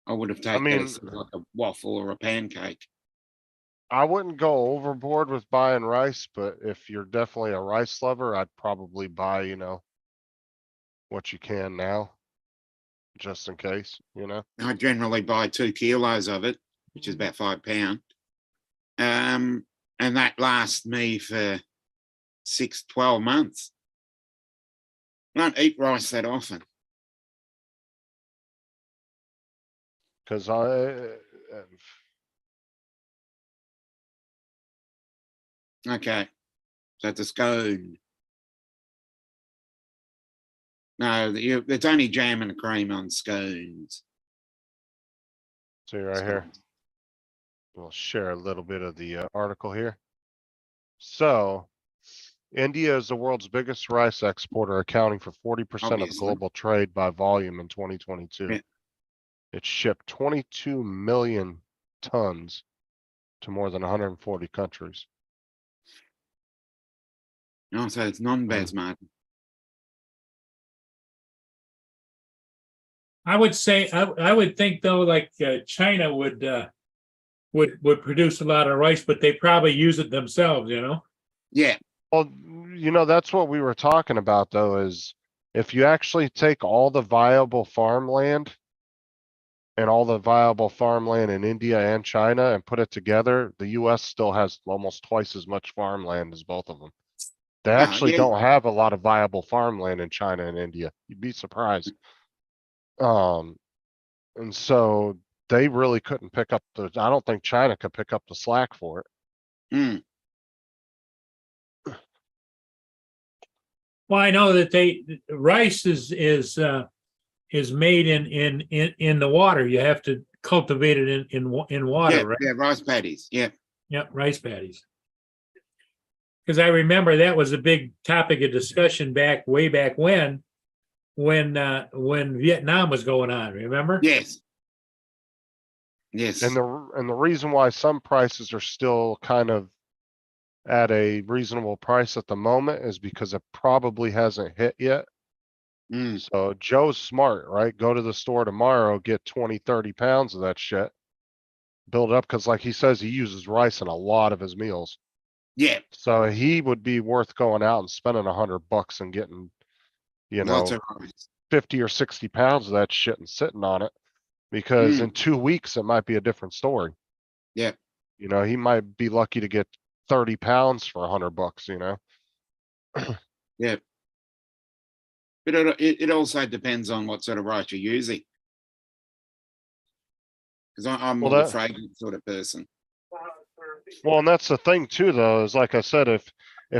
I would have taken that mean- as like a waffle or a pancake. I wouldn't go overboard with buying rice, but if you're definitely a rice lover, I'd probably buy, what you can now. Just in case, I generally buy 2 kilos of it, which is about £5. And that lasts me for 12 months. I don't eat rice that often. Cause Okay. So it's a scone. No, it's only jam and cream on scones. see right here. We'll share a little bit of the article here. So, India is the world's biggest rice exporter, accounting for 40% of Obviously. global trade by volume in 2022. Yeah. It shipped 22 million tons to more than 140 countries. Oh, so it's non-basmati. I would say, I would think though, like China would produce a lot of rice, but they probably use it themselves, Yeah. Well, that's what we were talking about though, is if you actually take all the viable farmland and all the viable farmland in India and China and put it together, the US still has almost twice as much farmland as both of them. They actually yeah. don't have a lot of viable farmland in China and India. You'd be surprised. And so they really couldn't pick up I don't think China could pick up the slack for it. Mm. Well, I know that rice is made in the water. You have to cultivate it in water, Yeah, right? yeah, rice paddies. Yeah. Yep, rice paddies. Because I remember that was a big topic of discussion way back when Vietnam was going on. Remember? Yes. Yes. And the reason why some prices are still kind of at a reasonable price at the moment is because it probably hasn't hit yet. Mm. So Joe's smart, right? Go to the store tomorrow, get 20, 30 pounds of that shit. Build it up, because like he says, he uses rice in a lot of his meals. Yeah. So he would be worth going out and spending $100 and getting, Lots of rice. 50 or 60 pounds of that shit and sitting on it. Because in 2 weeks, it might be a different story. Yeah. He might be lucky to get 30 pounds for $100, Yeah. But it also depends on what sort of rice you're using. Because I'm more the fragrant sort of person. Well, and that's the thing too, though, is like I said, if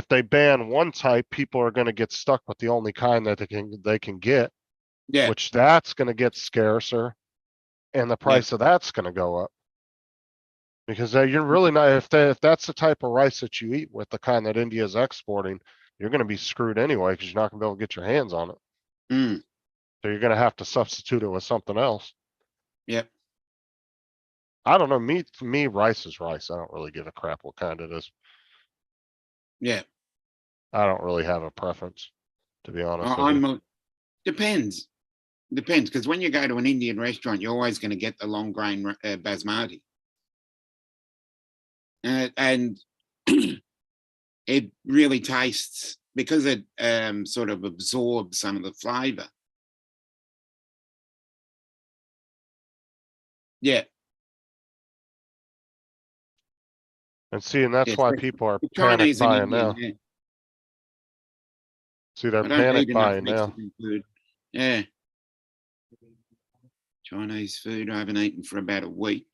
they ban one type, people are going to get stuck with the only kind that they can get. Yeah. Which that's going to get scarcer, and the price of that's going to go up. Because you're really not, if that's the type of rice that you eat with the kind that India is exporting, you're gonna be screwed anyway, because you're not gonna be able to get your hands on it. Mm, So you're gonna have to substitute it with something else. yep. I don't know, to me, rice is rice. I don't really give a crap what kind it is. Yeah. I don't really have a preference, to be honest with you. I'm depends. Depends, because when you go to an Indian restaurant, you're always going to get the long grain basmati. And it really tastes because it sort of absorbs some of the flavor. Yeah. And see, and that's Yes, why but people are the panic Chinese and buying Indian, now. yeah. See, they're I don't panic eat enough buying now. Mexican food. Yeah. Chinese food I haven't eaten for about a week.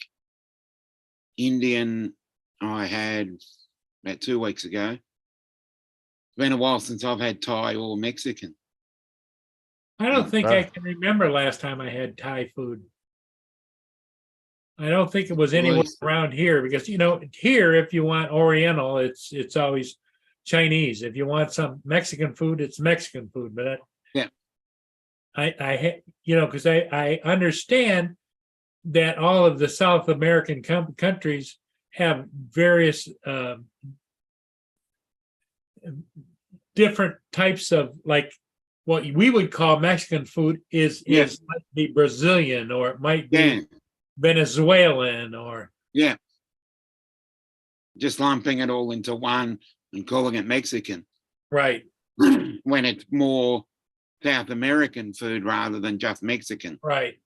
Indian I had about 2 weeks ago. It's been a while since I've had Thai or Mexican. I don't think I Ah. can remember last time I had Thai food. I don't think it was anywhere Nice. around here because, you know, here, if you want Oriental, it's always Chinese. If you want some Mexican food, it's Mexican food, but Yeah. you know, because I understand that all of the South American countries have various different types of, like, what we would call Mexican food is Yeah. might be Brazilian, or it might be Yeah. Venezuelan, or Yeah. Just lumping it all into one and calling it Mexican right, when it's more South American food rather than just Mexican. right.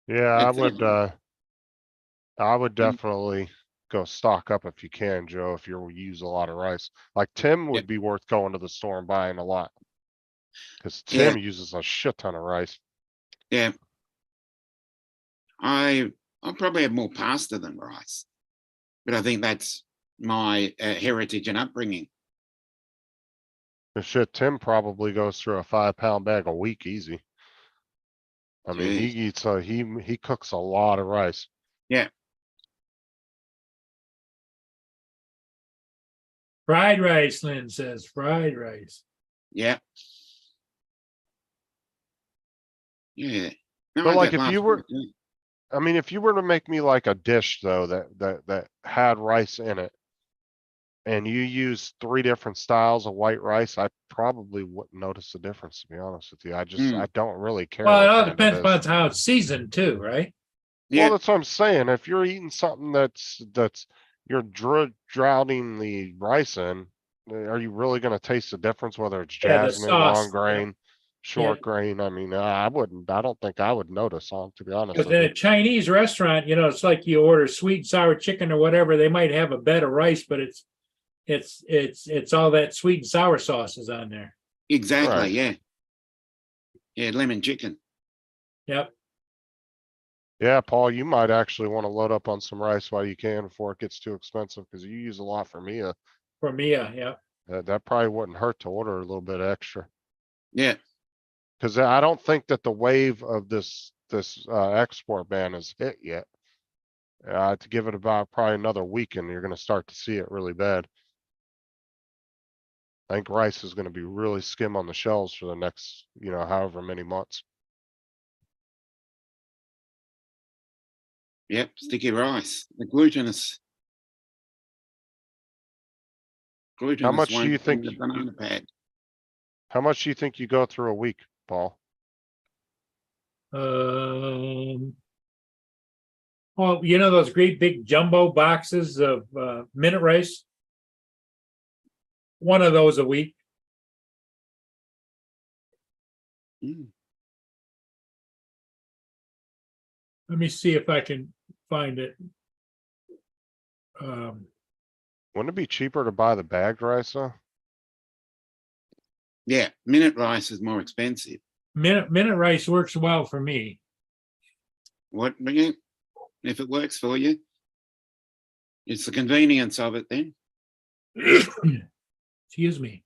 Yeah, I would Mm. definitely go stock up if you can, Joe, if you use a lot of rice. Like Tim Yeah. would be worth going to the store and buying a lot. Cause Yeah. Tim uses a shit ton of rice. Yeah. I'll probably have more pasta than rice, but I think that's my heritage and upbringing. The shit, Tim probably goes through a 5-pound bag a week easy. I mean, he Jeez. eats, he cooks a lot of rice. Yeah. Fried rice, Lynn says, fried rice. Yeah. Yeah. No, But I like got if you last were, week, yeah. I mean, if you were to make me like a dish though, that had rice in it, and you use 3 different styles of white rice, I probably wouldn't notice the difference, to be honest with you. I Mm. don't really care Well, it what all kind it depends is. upon how it's seasoned too, right? Well, Yeah. that's what I'm saying. If you're eating something that's you're drowning the rice in, are you really gonna taste the difference whether it's Yeah, the jasmine, long sauce. grain, Yeah. short grain? I mean, I wouldn't. I don't think I would notice, to be honest Because with in you. a Chinese restaurant, you know, it's like you order sweet and sour chicken or whatever. They might have a bed of rice, but it's all that sweet and sour sauces on there. Exactly. Right. Yeah. Yeah. Lemon chicken. Yep. Yeah, Paul, you might actually want to load up on some rice while you can before it gets too expensive, because you use a lot for me. For Mia, yeah. That probably wouldn't hurt to order a little bit extra. Yeah. Because I don't think that the wave of this export ban is hit yet. To give it about probably another week and you're gonna start to see it really bad. I think rice is gonna be really skim on the shelves for the next, however many months. Yep. Sticky rice. The glutinous. How much Won't do you be in think, the banana pad. how much do you think you go through a week, Paul? Well, you know those great big jumbo boxes of minute rice? One of those a week. Mm. Let me see if I can find it. Wouldn't it be cheaper to buy the bagged rice though? Yeah. Minute rice is more expensive. Minute rice works well for me. What? Yeah, if it works for you, it's the convenience of it then. Excuse me.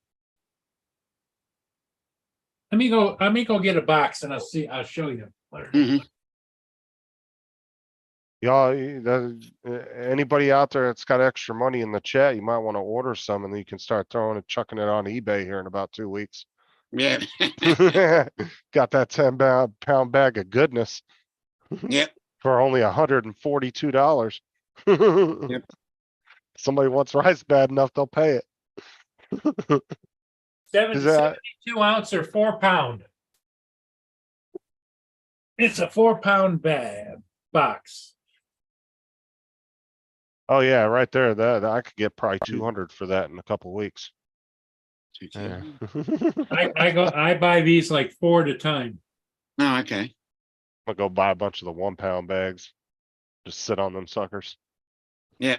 Let me go get a box and I'll show you. Mhm. Y'all, anybody out there that's got extra money in the chat, you might want to order some and then you can start throwing it, chucking it on eBay here in about 2 weeks. Yeah. Got that 10-pound bag of goodness Yep. for only $142. Yep. Somebody wants rice bad enough, they'll pay it. Is that- 72 ounce or 4 pound. It's a 4 pound bag box. Oh yeah, right there. That I could get probably 200 for that in a couple weeks. Yeah. I buy these like 4 at a time. Oh, okay. I'll go buy a bunch of the 1-pound bags. Just sit on them suckers. Yeah.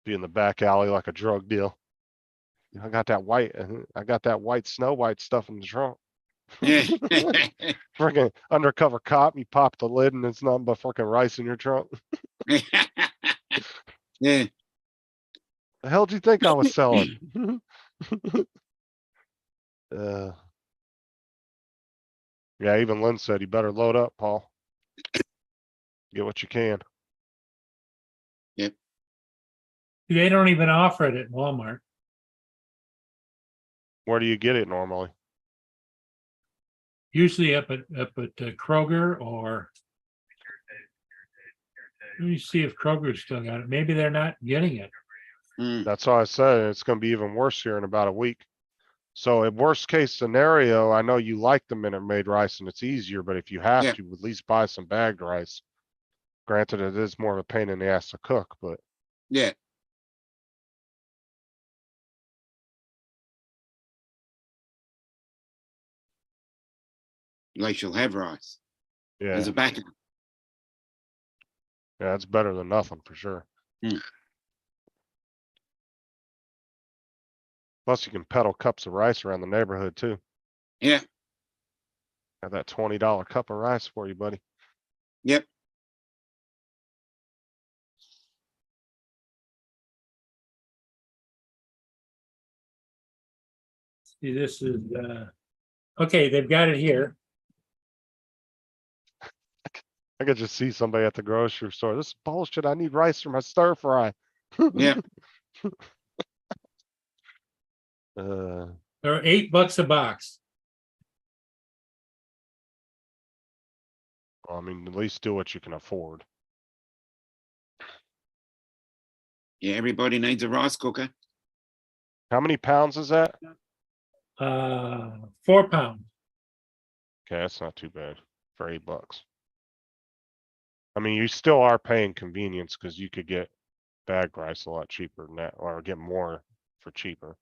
Be in the back alley like a drug deal. I got that white Snow White stuff in the trunk. Yeah. Freaking undercover cop, you pop the lid and it's nothing but fucking rice in your trunk. Yeah. The hell do you think I was selling? Yeah, even Lynn said you better load up, Paul. Get what you can. They don't even offer it at Walmart. Where do you get it normally? Usually up at Kroger or. Let me see if Kroger's still got it. Maybe they're not getting it. Mm. That's why I said it's gonna be even worse here in about a week. So in worst case scenario, I know you like the Minute Maid rice and it's easier, but if you have Yeah. to, at least buy some bagged rice. Granted, it is more of a pain in the ass to cook, but Yeah. At least you'll have rice yeah, as a backup. yeah, it's better than nothing for sure. Mm. Plus you can peddle cups of rice around the neighborhood too. Yeah. Got that $20 cup of rice for you, buddy. Yep. See, this is, okay, they've got it here. I could just see somebody at the grocery store. This is bullshit. I need rice for my stir fry. Yeah. Uh, They're $8 a box. well, I mean, at least do what you can afford. Yeah. Everybody needs a rice cooker. How many pounds is that? 4 pound. Okay, that's not too bad for $8. I mean, you still are paying convenience because you could get bagged rice a lot cheaper than that, or get more for cheaper.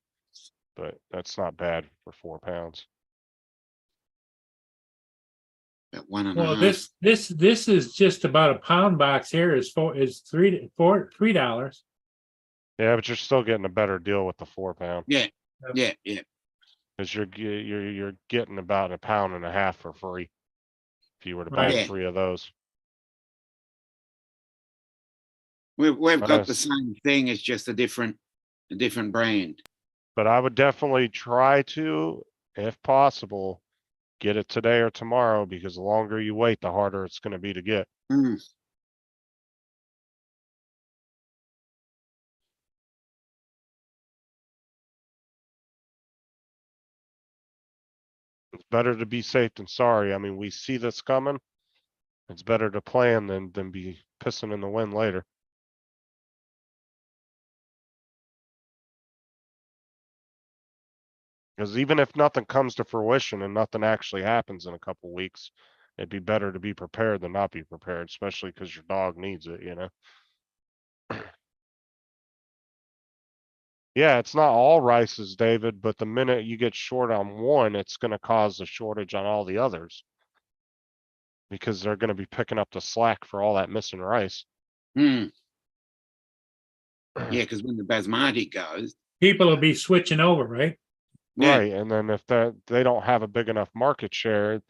But that's not bad for 4 pounds. About one and a Well, half. this is just about a pound box here is $3. Yeah, but you're still getting a better deal with the 4 pound Yeah. Yeah. Yeah. because you're getting about a pound and a half for free if you were to buy Right. Yeah. 3 of those. We've got the Nice. same thing. It's just a different brand. But I would definitely try to, if possible, get it today or tomorrow because the longer you wait, the harder it's going to be to get. Mm. It's better to be safe than sorry. I mean, we see this coming. It's better to plan than be pissing in the wind later. Because even if nothing comes to fruition and nothing actually happens in a couple weeks, it'd be better to be prepared than not be prepared, especially because your dog needs it, you know? Yeah, it's not all rices, David, but the minute you get short on one, it's gonna cause a shortage on all the others. Because they're gonna be picking up the slack for all that missing rice. Mm. Yeah, because when the basmati goes, People will be switching over, right? yeah, Right, and then if they don't have a big enough market share,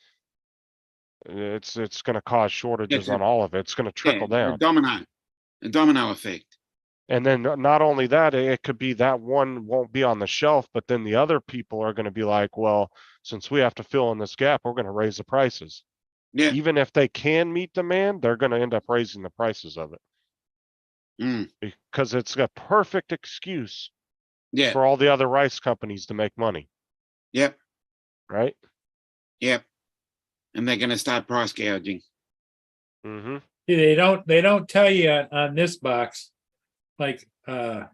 it's gonna cause shortages a- on all of it. It's gonna trickle yeah, down. a domino effect. And then not only that, it could be that one won't be on the shelf, but then the other people are gonna be like, well, since we have to fill in this gap, we're gonna raise the prices. Yeah. even if they can meet demand, they're gonna end up raising the prices of it. Mm, Because it's a perfect excuse yeah. for all the other rice companies to make money, Yep. right? Yep. And they're going to start price gouging. Mm-hmm. See, they don't tell you on this box, like, where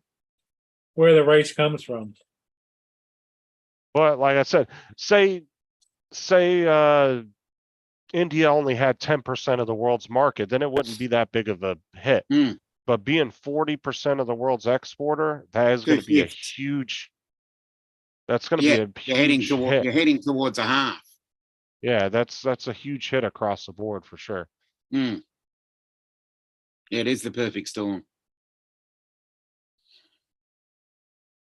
the rice comes from. But like I said, say India only had 10% of the world's market, then it wouldn't be that big of a hit. Mm, But being 40% of the world's exporter, that is going to be a 2/5. huge. That's going to be Yeah. a huge hit. You're heading towards a half. Yeah, that's a huge hit across the board for sure. Mm. Yeah, it is the perfect storm.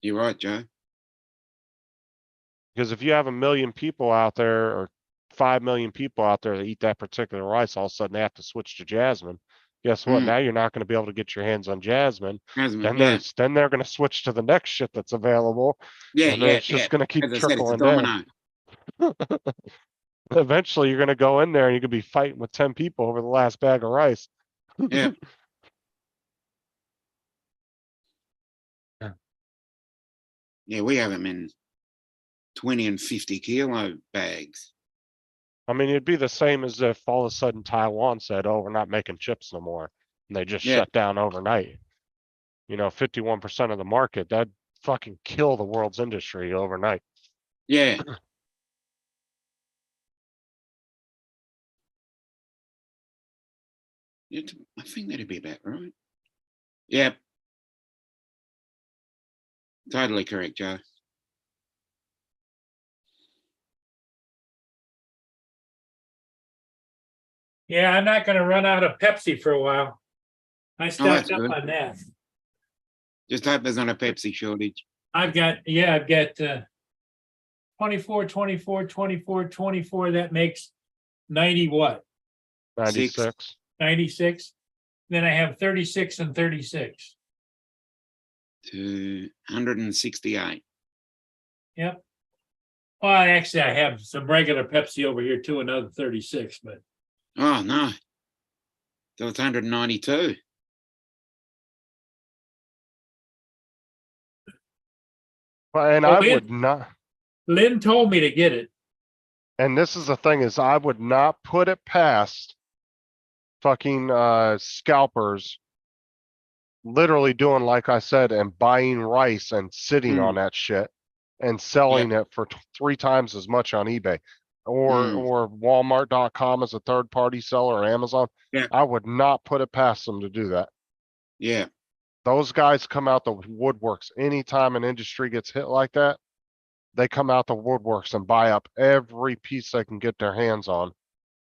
You're right, Joe. Because if you have 1 million people out there or 5 million people out there that eat that particular rice, all of a sudden they have to switch to jasmine. Guess what? Mm. Now you're not going to be able to get your hands on jasmine. Hasn't it? Then they're going to switch to the next shit that's available, Yeah. and then Yeah. it's Yeah. just going to keep As I said, it's a trickling down. domino. Eventually, you're going to go in there and you could be fighting with 10 people over the last bag of rice. Yeah. Yeah. We have them in 20 and 50 kilo bags. I mean, it'd be the same as if all of a sudden Taiwan said, "Oh, we're not making chips no more," and they just Yeah. shut down overnight. 51% of the market, that'd fucking kill the world's industry overnight. Yeah. I think that'd be about right. Yep. Totally correct, Joe. Yeah, I'm not gonna run out of Pepsi for a while. I that's stocked up good. on that. Just hope there's not a Pepsi shortage. I've got 24, 24, 24, 24. That makes 90 what? 96. 96. Then I have 36 and 36. To 168. Yep. Well, actually, I have some regular Pepsi over here too, another 36, but Oh no. So it's 192. And Oh, I Lynn- would not, Lynn told me to get it. and this is the thing is I would not put it past fucking scalpers literally doing like I said and buying rice and sitting on that shit and selling it for 3 times as much on eBay or Walmart.com as a third party seller or Amazon. Yeah. I would not put it past them to do that. Yeah. Those guys come out the woodworks anytime an industry gets hit like that. They come out the woodworks and buy up every piece they can get their hands on,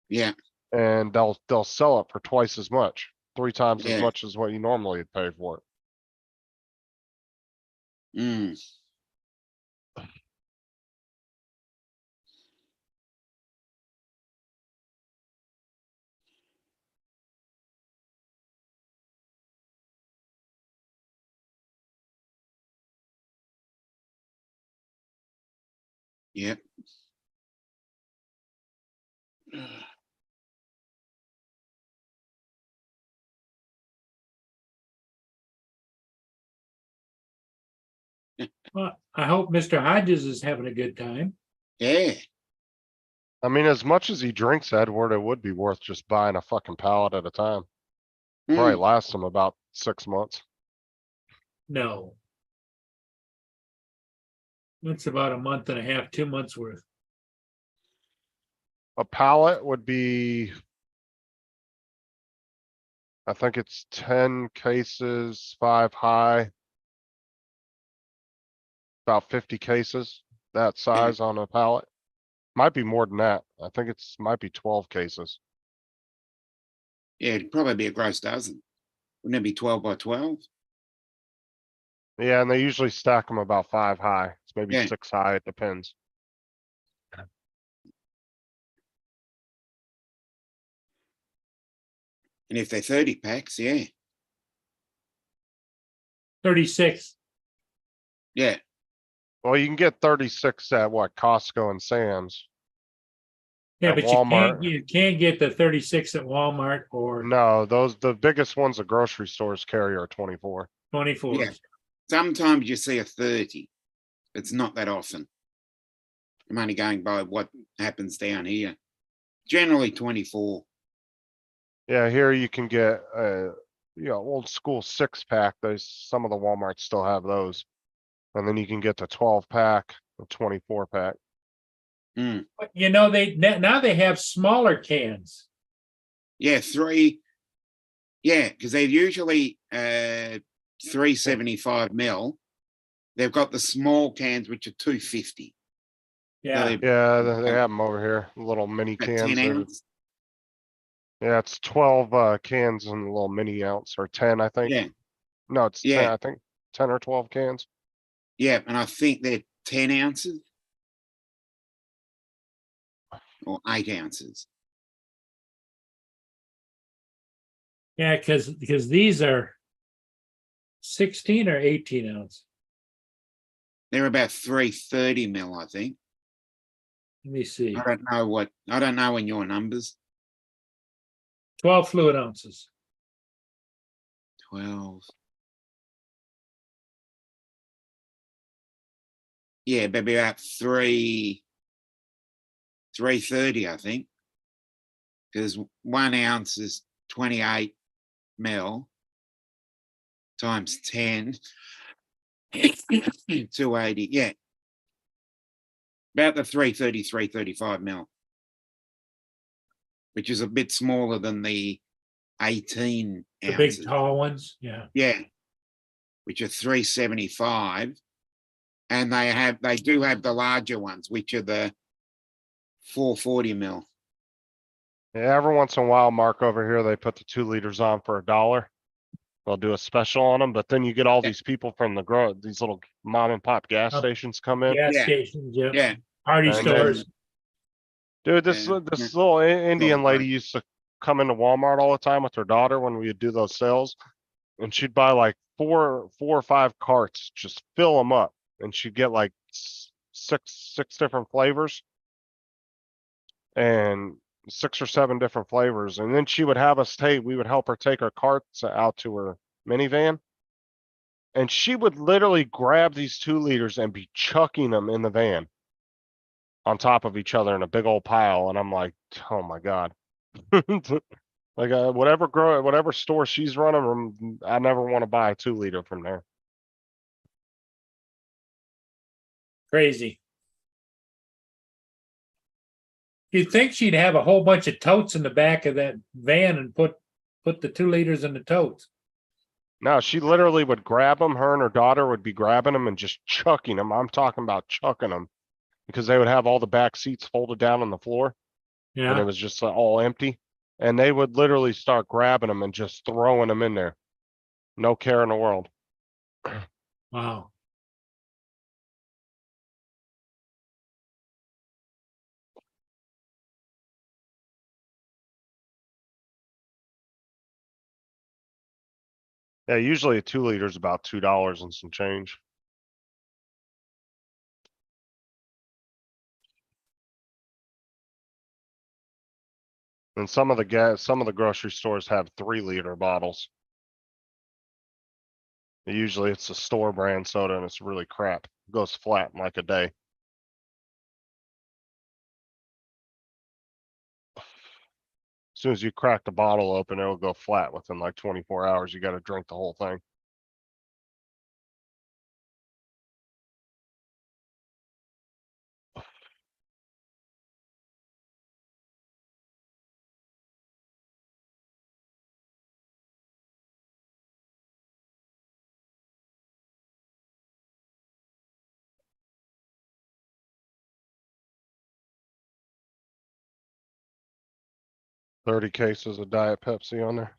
Yeah. and they'll sell it for twice as much, 3 times as Yeah. much as what you normally would pay for it. Mm. Yep. Well, I hope Mr. Hodges is having a good time. Yeah. I mean, as much as he drinks, Edward, it would be worth just buying a fucking pallet at a time. Probably Mm. lasts him about 6 months. No. That's about a month and a half, 2 months worth. A pallet would be, I think it's 10 cases, 5 high. About 50 cases, that size on a pallet. Might be more than that. I think might be 12 cases. Yeah, it'd probably be a gross dozen. Wouldn't it be 12 by 12? Yeah, and they usually stack them about 5 high. It's maybe Yeah. 6 high, it depends. And if they're 30 packs, yeah. 36. Yeah. Well, you can get 36 at what, Costco and Sam's. Yeah, At but Walmart. you can't get the 36 at Walmart or No, the biggest ones the grocery stores carry are 24. 24. Yeah. Sometimes you see a 30. It's not that often. I'm only going by what happens down here. Generally 24. Yeah, here you can get old school 6-pack. Those some of the Walmarts still have those. And then you can get the 12-pack, the 24-pack. Mm. But now they have smaller cans. Yeah, 3. Yeah, because they're usually 375 mil. They've got the small cans, which are 250. Yeah, Yeah, they have them over here. Little mini A cans. 10 They're- ounce. Yeah, it's 12 cans in a little mini ounce, or 10, I think. Yeah, No, it's 10, Yeah. I think 10 or 12 cans. yeah, and I think they're 10 ounces or 8 ounces. yeah, because these are 16 or 18 ounce. They're about 330 mil, I think. Let me see. I don't know in your numbers. 12 fluid ounces. 12. Yeah, maybe about 330, I think. Because 1 ounce is 28 mil times 10. 280. Yeah. About the 330, 335 mil. Which is a bit smaller than the 18 The big ounces. tall ones. Yeah. Yeah. Which are 375. And they do have the larger ones, which are the 440 mil. Yeah, every once in a while, Mark, over here, they put the 2 liters on for $1. They'll do a special on them, but then you get all Yeah. these people from these little mom and pop gas Oh, stations come in. Gas Yeah. stations. Yeah. Yeah. Party And stores. Dude, this Yeah. little Indian right. lady used to come into Walmart all the time with her daughter when we would do those sales, and she'd buy like four or 5 carts, just fill them up, and she'd get like six different flavors, and 6 or 7 different flavors, and then she would have us we would help her take her carts out to her minivan, and she would literally grab these 2 liters and be chucking them in the van on top of each other in a big old pile, and I'm like, oh my God. Like whatever store she's running, I never want to buy a 2 liter from there. Crazy. You'd think she'd have a whole bunch of totes in the back of that van and put the 2 liters in the totes. No, she literally would grab them. Her and her daughter would be grabbing them and just chucking them. I'm talking about chucking them because they would have all the back seats folded down on the floor and it Yeah. was just all empty. And they would literally start grabbing them and just throwing them in there. No care in the world. Wow. Yeah, usually a 2 liter is about $2 and some change. And some of the grocery stores have 3-liter bottles. Usually it's a store brand soda and it's really crap. It goes flat in like a day. As soon as you crack the bottle open, it'll go flat within like 24 hours. You got to drink the whole thing. $30 cases of Diet Pepsi on there.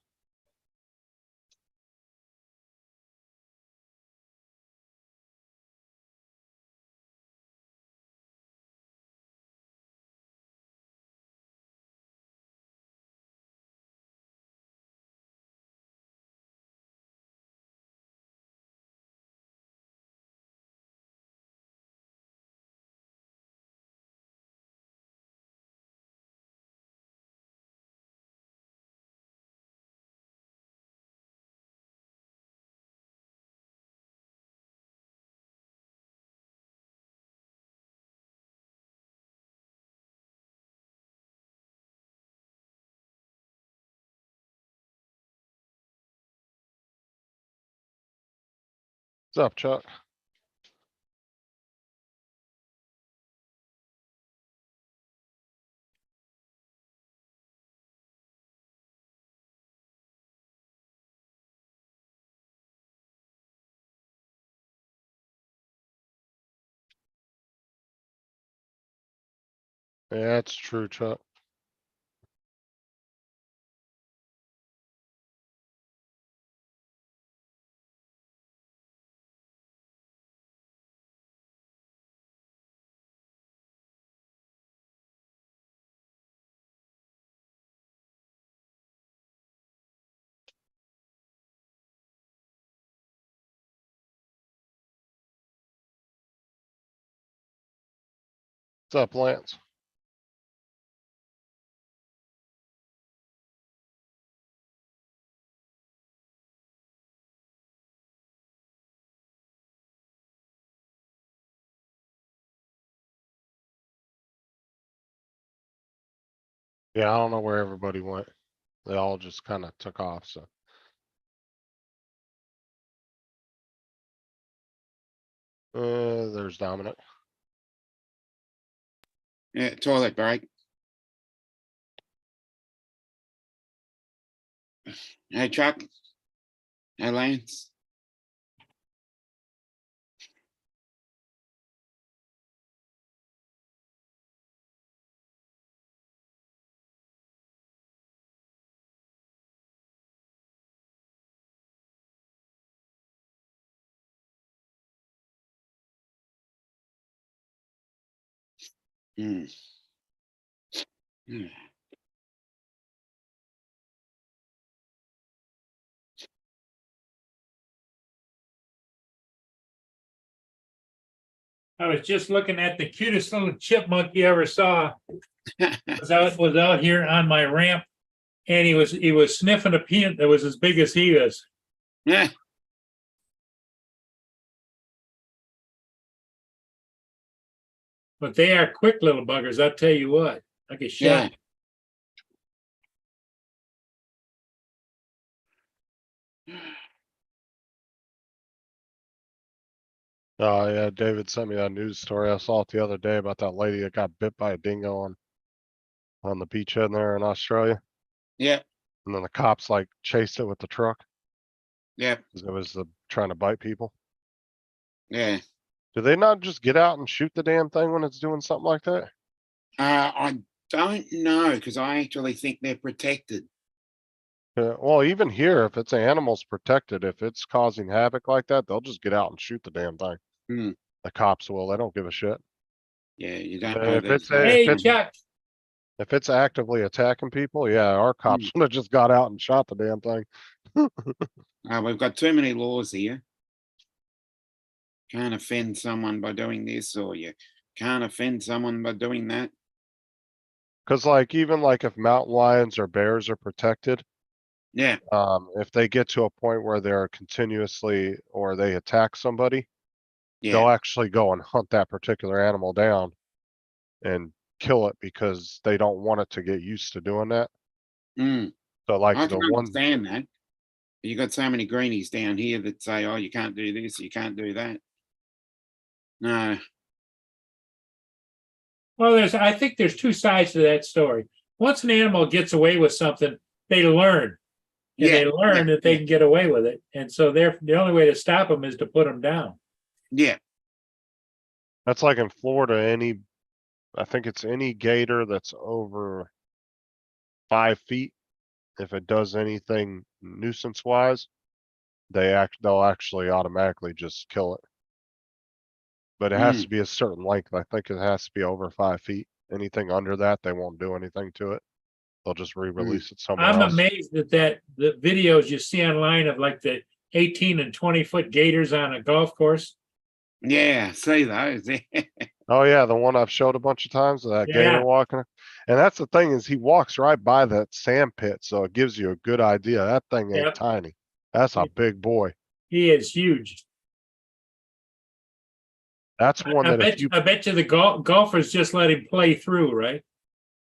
What's up, Chuck? Yeah, that's true, Chuck. What's up, Lance? Yeah, I don't know where everybody went. They all just kind of took off, so. There's Dominic. Yeah, toilet break. Hey, Chuck. Hey, Lance. Hmm. Hmm. I was just looking at the cutest little chipmunk you ever saw. Was out here on my ramp, and he was sniffing a peanut that was as big as he is. Yeah. But they are quick little buggers, I'll tell you what, like a Yeah. shot. Oh yeah, David sent me that news story. I saw it the other day about that lady that got bit by a dingo on the beachhead there in Australia. Yeah. And then the cops like chased it with the truck Yeah. 'cause it was trying to bite people. Yeah. Do they not just get out and shoot the damn thing when it's doing something like that? I don't know because I actually think they're protected. Yeah, well, even here, if it's an animal's protected, if it's causing havoc like that, they'll just get out and shoot the damn thing. Hmm. The cops will. They don't give a shit. Yeah, you don't Uh, know if these it's guys. a- if Hey, it's- Chuck, If it's actively attacking people, yeah, our cops would have just got out and shot the damn thing. We've got too many laws here. Can't offend someone by doing this, or you can't offend someone by doing that. Cause like, even like if mountain lions or bears are protected, Yeah. if they get to a point where they're continuously, or they attack somebody, they'll Yeah. actually go and hunt that particular animal down and kill it because they don't want it to get used to doing that. Mm. So like I the can one, understand that. You got so many greenies down here that say, "Oh, you can't do this, you can't do that." No. well, I think there's two sides to that story. Once an animal gets away with something, they learn. And Yeah. they learn that they Yeah. can get away with it. And so the only way to stop them is to put them down. Yeah. that's like in Florida, I think it's any gator that's over 5 feet. If it does anything nuisance wise, they'll actually automatically just kill it. But it has Mm. to be a certain length. I think it has to be over 5 feet. Anything under that, they won't do anything to it. They'll just re-release it somewhere I'm else. amazed at the videos you see online of like the 18 and 20-foot gators on a golf course. Yeah. See those. Oh yeah, the one I've showed a bunch of times, that Yeah. gator walking. And that's the thing, is he walks right by that sand pit, so it gives you a good idea. That thing ain't Yep. tiny. That's a big boy. He is huge. That's one that if you, I bet you the golfers just let him play through, right?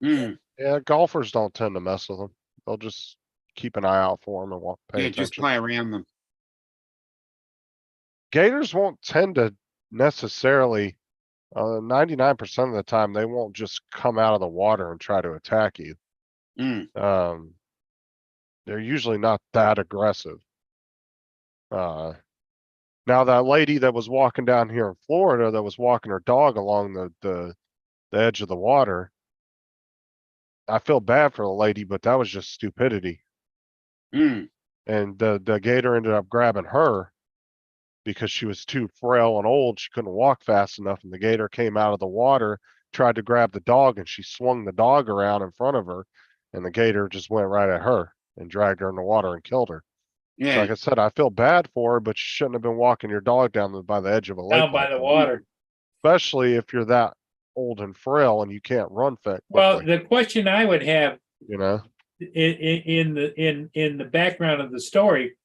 Mm. yeah, golfers don't tend to mess with them. They'll just keep an eye out for them and pay Yeah. Just attention. play around them. Gators won't tend to necessarily, 99% of the time, they won't just come out of the water and try to attack you. Mm, They're usually not that aggressive. Uh, Now that lady that was walking down here in Florida, that was walking her dog along the edge of the water, I feel bad for the lady, but that was just stupidity. mm, And the gator ended up grabbing her because she was too frail and old. She couldn't walk fast enough, and the gator came out of the water, tried to grab the dog, and she swung the dog around in front of her, and the gator just went right at her and dragged her in the water and killed her. So yeah, like I said, I feel bad for her, but you shouldn't have been walking your dog by the edge of a lake Down by like the that, water. especially if you're that old and frail and you can't run fit Well, quickly, the question I would have you know? in the background of the story,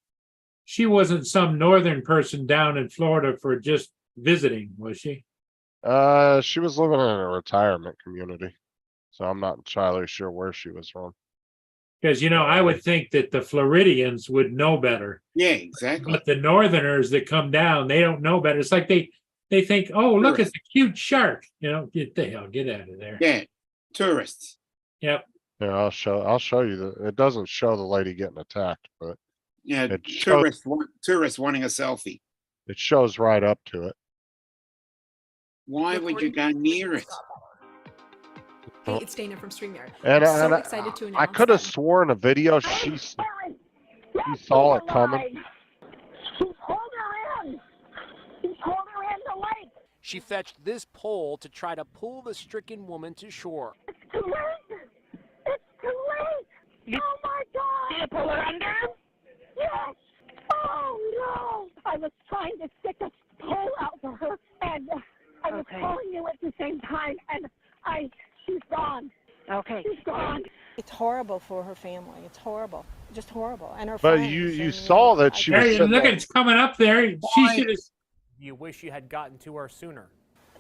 she wasn't some northern person down in Florida for just visiting, was she? She was living in a retirement community, so I'm not entirely sure where she was from. Because I would think that the Floridians would know better, yeah, exactly. but the northerners that come down, they don't know better. It's like they think, oh, look, Sure. it's a cute shark. Get the hell, get out of there. Yeah, tourists. Yep. Yeah, I'll show you it doesn't show the lady getting attacked, but Yeah, it shows, tourists wanting a selfie. it shows right up to it. Why would you go near it? Hey, it's Dana from StreamYard. And, I'm so and excited to I announce could have that- sworn a video she saw it coming. He pulled her in. He pulled her in the lake. She fetched this pole to try to pull the stricken woman to shore. It's too late. It's too late. Oh my God. Did you pull her under? Yes. Oh no. I was trying to stick a pole out for her, and I was calling you at the same time, and she's gone. Okay. She's gone. It's horrible for her family. It's horrible. Just horrible. And her But friends. you and, saw know, that I- she was Hey, sitting look, there. it's coming up there. She Why? should have. You wish you had gotten to her sooner.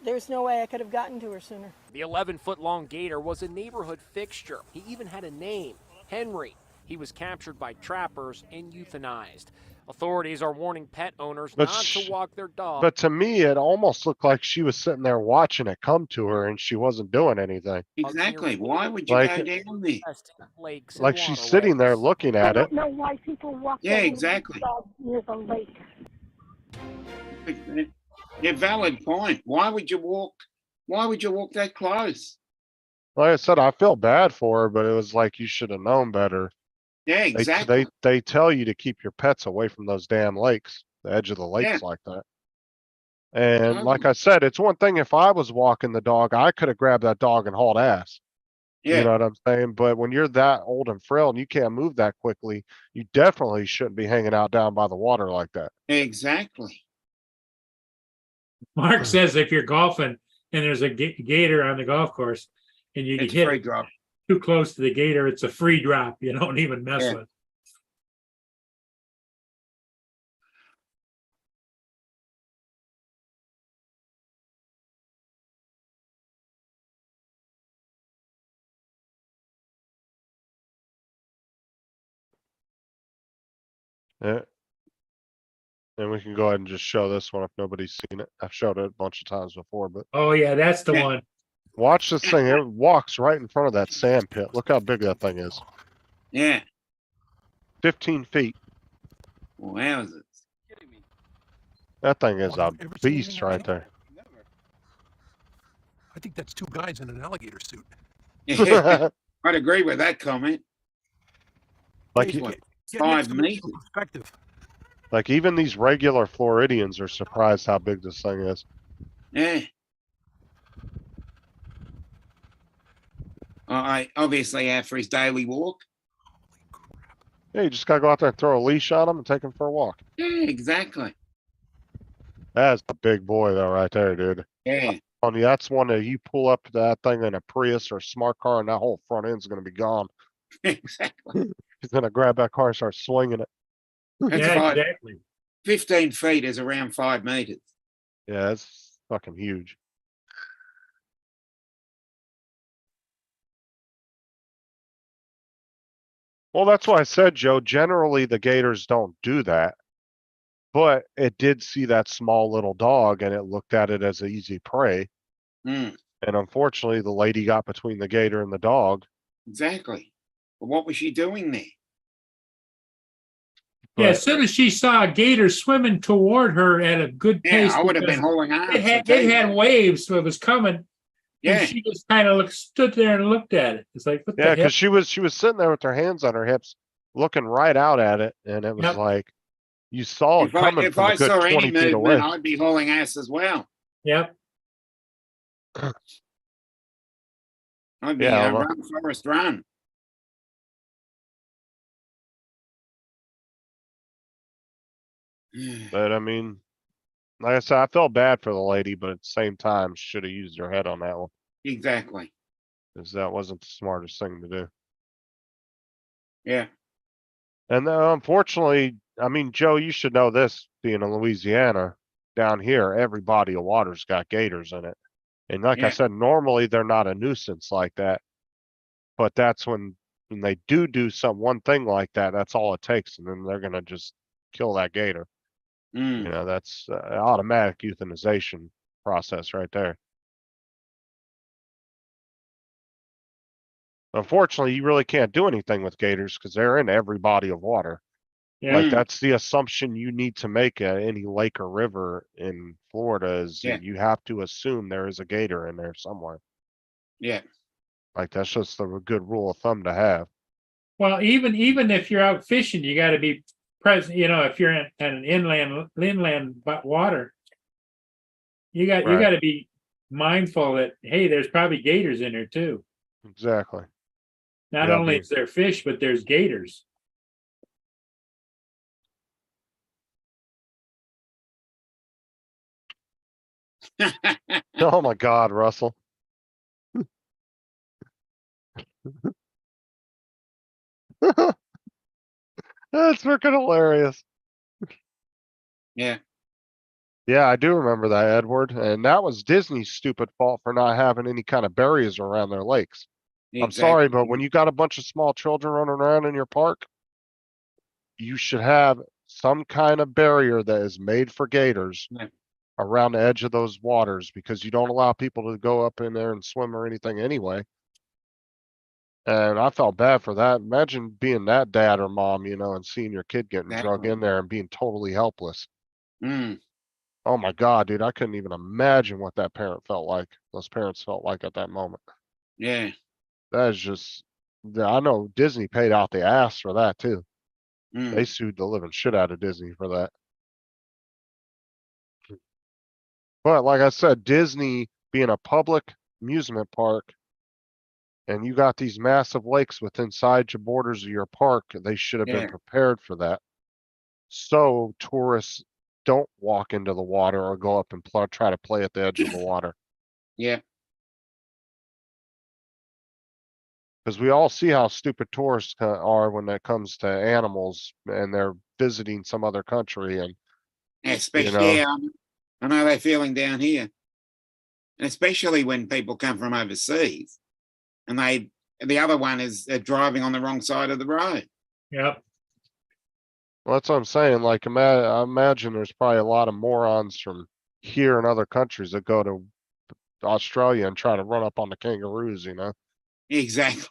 There's no way I could have gotten to her sooner. The 11-foot-long gator was a neighborhood fixture. He even had a name, Henry. He was captured by trappers and euthanized. Authorities are warning pet owners But not to walk their dog. But to me, it almost looked like she was sitting there watching it come to her and she wasn't doing anything. Exactly. Why would you Like- go down there? Lakes and Like she's sitting there waterways. looking I at it. don't know why people walk Yeah, their exactly. dogs near the lake. Yeah, valid point. Why would you walk that close? Like I said, I feel bad for her, but it was like you should have known better. Yeah, They, exactly. they tell you to keep your pets away from those damn lakes, the edge of the lakes like that. And like I said, it's one thing if I was walking the dog, I could have grabbed that dog and hauled ass. Yeah, You know what I'm saying? But when you're that old and frail and you can't move that quickly, you definitely shouldn't be hanging out down by the water like that. exactly. Mark says if you're golfing and there's a gator on the golf course and you It's hit free it drop. too close to the gator, it's a free drop. You don't even mess Yeah. with. Yeah. And we can go ahead and just show this one if nobody's seen it. I've showed it a bunch of times before, but Oh yeah, that's the Yeah. one. watch this thing. It walks right in front of that sand pit. Look how big that thing is. Yeah. 15 feet. Wowzers. That thing is a Ever seen anything beast like right that? there. I think that's two guys in an alligator suit. Yeah, I'd agree with that comment. like, He's you- what, Get 5 next to me for meters. perspective. like even these regular Floridians are surprised how big this thing is. Yeah. I obviously out for his daily walk. Yeah, you just gotta go out there and throw a leash on him and take him for a walk. Yeah, exactly. That's a big boy though, right there, dude. Yeah. On you, that's one that you pull up that thing in a Prius or a smart car, and that whole front end's gonna be gone. Exactly. He's gonna grab that car and start swinging it. That's Yeah, 5, exactly. 15 feet is around 5 meters. Yeah, it's fucking huge. Well, that's why I said, Joe, generally the Gators don't do that. But it did see that small little dog and it looked at it as an easy prey. Mm, And unfortunately, the lady got between the gator and the dog. exactly. But what was she doing there? Yeah, But as soon as she saw a gator swimming toward her at a good Yeah, pace, I would have been because hauling arms. it had waves, so it was coming. Yeah, And she just kind of stood there and looked at it. It's like, what yeah, the hell? because she was sitting there with her hands on her hips, looking right out at it, and it was Yep. like you saw it coming if from I a good saw 20 any feet movement, away. I'd be hauling ass as well. Yep. I'd be Yeah, well- run, Forest, run. But I mean, like I said, I felt bad for the lady, but at the same time, should have used her head on that one, Exactly. because that wasn't the smartest thing to do. Yeah. And unfortunately, I mean, Joe, you should know this, being in Louisiana, down here, every body of water's got gators in it. And like I Yeah. said, normally they're not a nuisance like that. But that's when they do one thing like that, that's all it takes. And then they're going to just kill that gator. Mm. You know, that's automatic euthanization process right there. Unfortunately, you really can't do anything with gators because they're in every body of water. Yeah. Like that's the assumption you need to make at any lake or river in Florida is Yeah. you have to assume there is a gator in there somewhere. Yeah. Like that's just a good rule of thumb to have. Well, even if you're out fishing, you got to be present. You know, if you're in an inland water, you got Right. to be mindful that, hey, there's probably gators in there too. Exactly. Not Yeah, only dude. is there fish, but there's gators. Oh my God, Russell. That's freaking hilarious. Yeah. Yeah, I do remember that, Edward. And that was Disney's stupid fault for not having any kind of barriers around their lakes. I'm sorry, but when you got a bunch of small children running around in your park, you should have some kind of barrier that is made for gators Yeah. around the edge of those waters because you don't allow people to go up in there and swim or anything anyway. And I felt bad for that. Imagine being that dad or mom, you know, and seeing your kid getting drug Exactly. in there and being totally helpless. Mm. Oh my God, dude, I couldn't even imagine what that parent felt like. Those parents felt like at that moment. Yeah. That is just, I know Disney paid out the ass for that too. Mm. They sued the living shit out of Disney for that. But like I said, Disney being a public amusement park, and you got these massive lakes within inside your borders of your park, they should have been Yeah. prepared for that. So tourists don't walk into the water or go up and try to play at the edge of the water. Yeah. Because we all see how stupid tourists are when it comes to animals and they're visiting some other country. And Especially, know. yeah, I know they're feeling down here. And especially when people come from overseas and the other one is driving on the wrong side of the road. Yep. well, that's what I'm saying. Like, I imagine there's probably a lot of morons from here and other countries that go to Australia and try to run up on the kangaroos, you know? Exactly.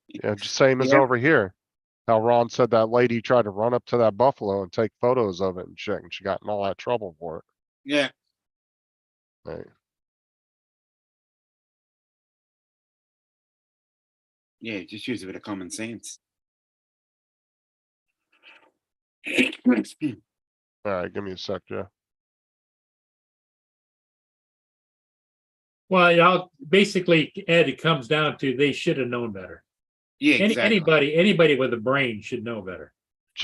Yeah, just same as Yeah. over here. How Ron said that lady tried to run up to that buffalo and take photos of it and shit, and she got in all that trouble for it. Yeah. Like, Yeah. Just use a bit of common sense. all right, give me a sec, Joe. Well, it all basically, Ed, it comes down to they should have known better. Yeah. Exactly. Anybody with a brain should know better.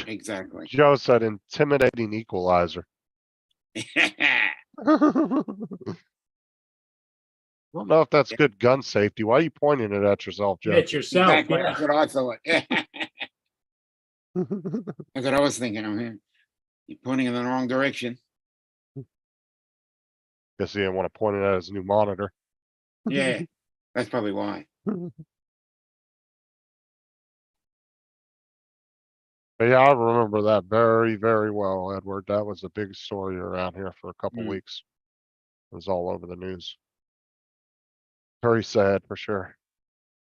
Exactly. Joe said intimidating equalizer. I don't know if that's good gun safety. Why are you pointing it at yourself, Joe? It's yourself. Exactly. Yeah. That's what I thought. That's what I was thinking of him. You're pointing in the wrong direction. Guess he didn't want to point it at his new monitor. Yeah. That's probably why. Yeah, I remember that very, very well, Edward. That was a big story around here for a couple Mm. weeks. It was all over the news. Very sad for sure.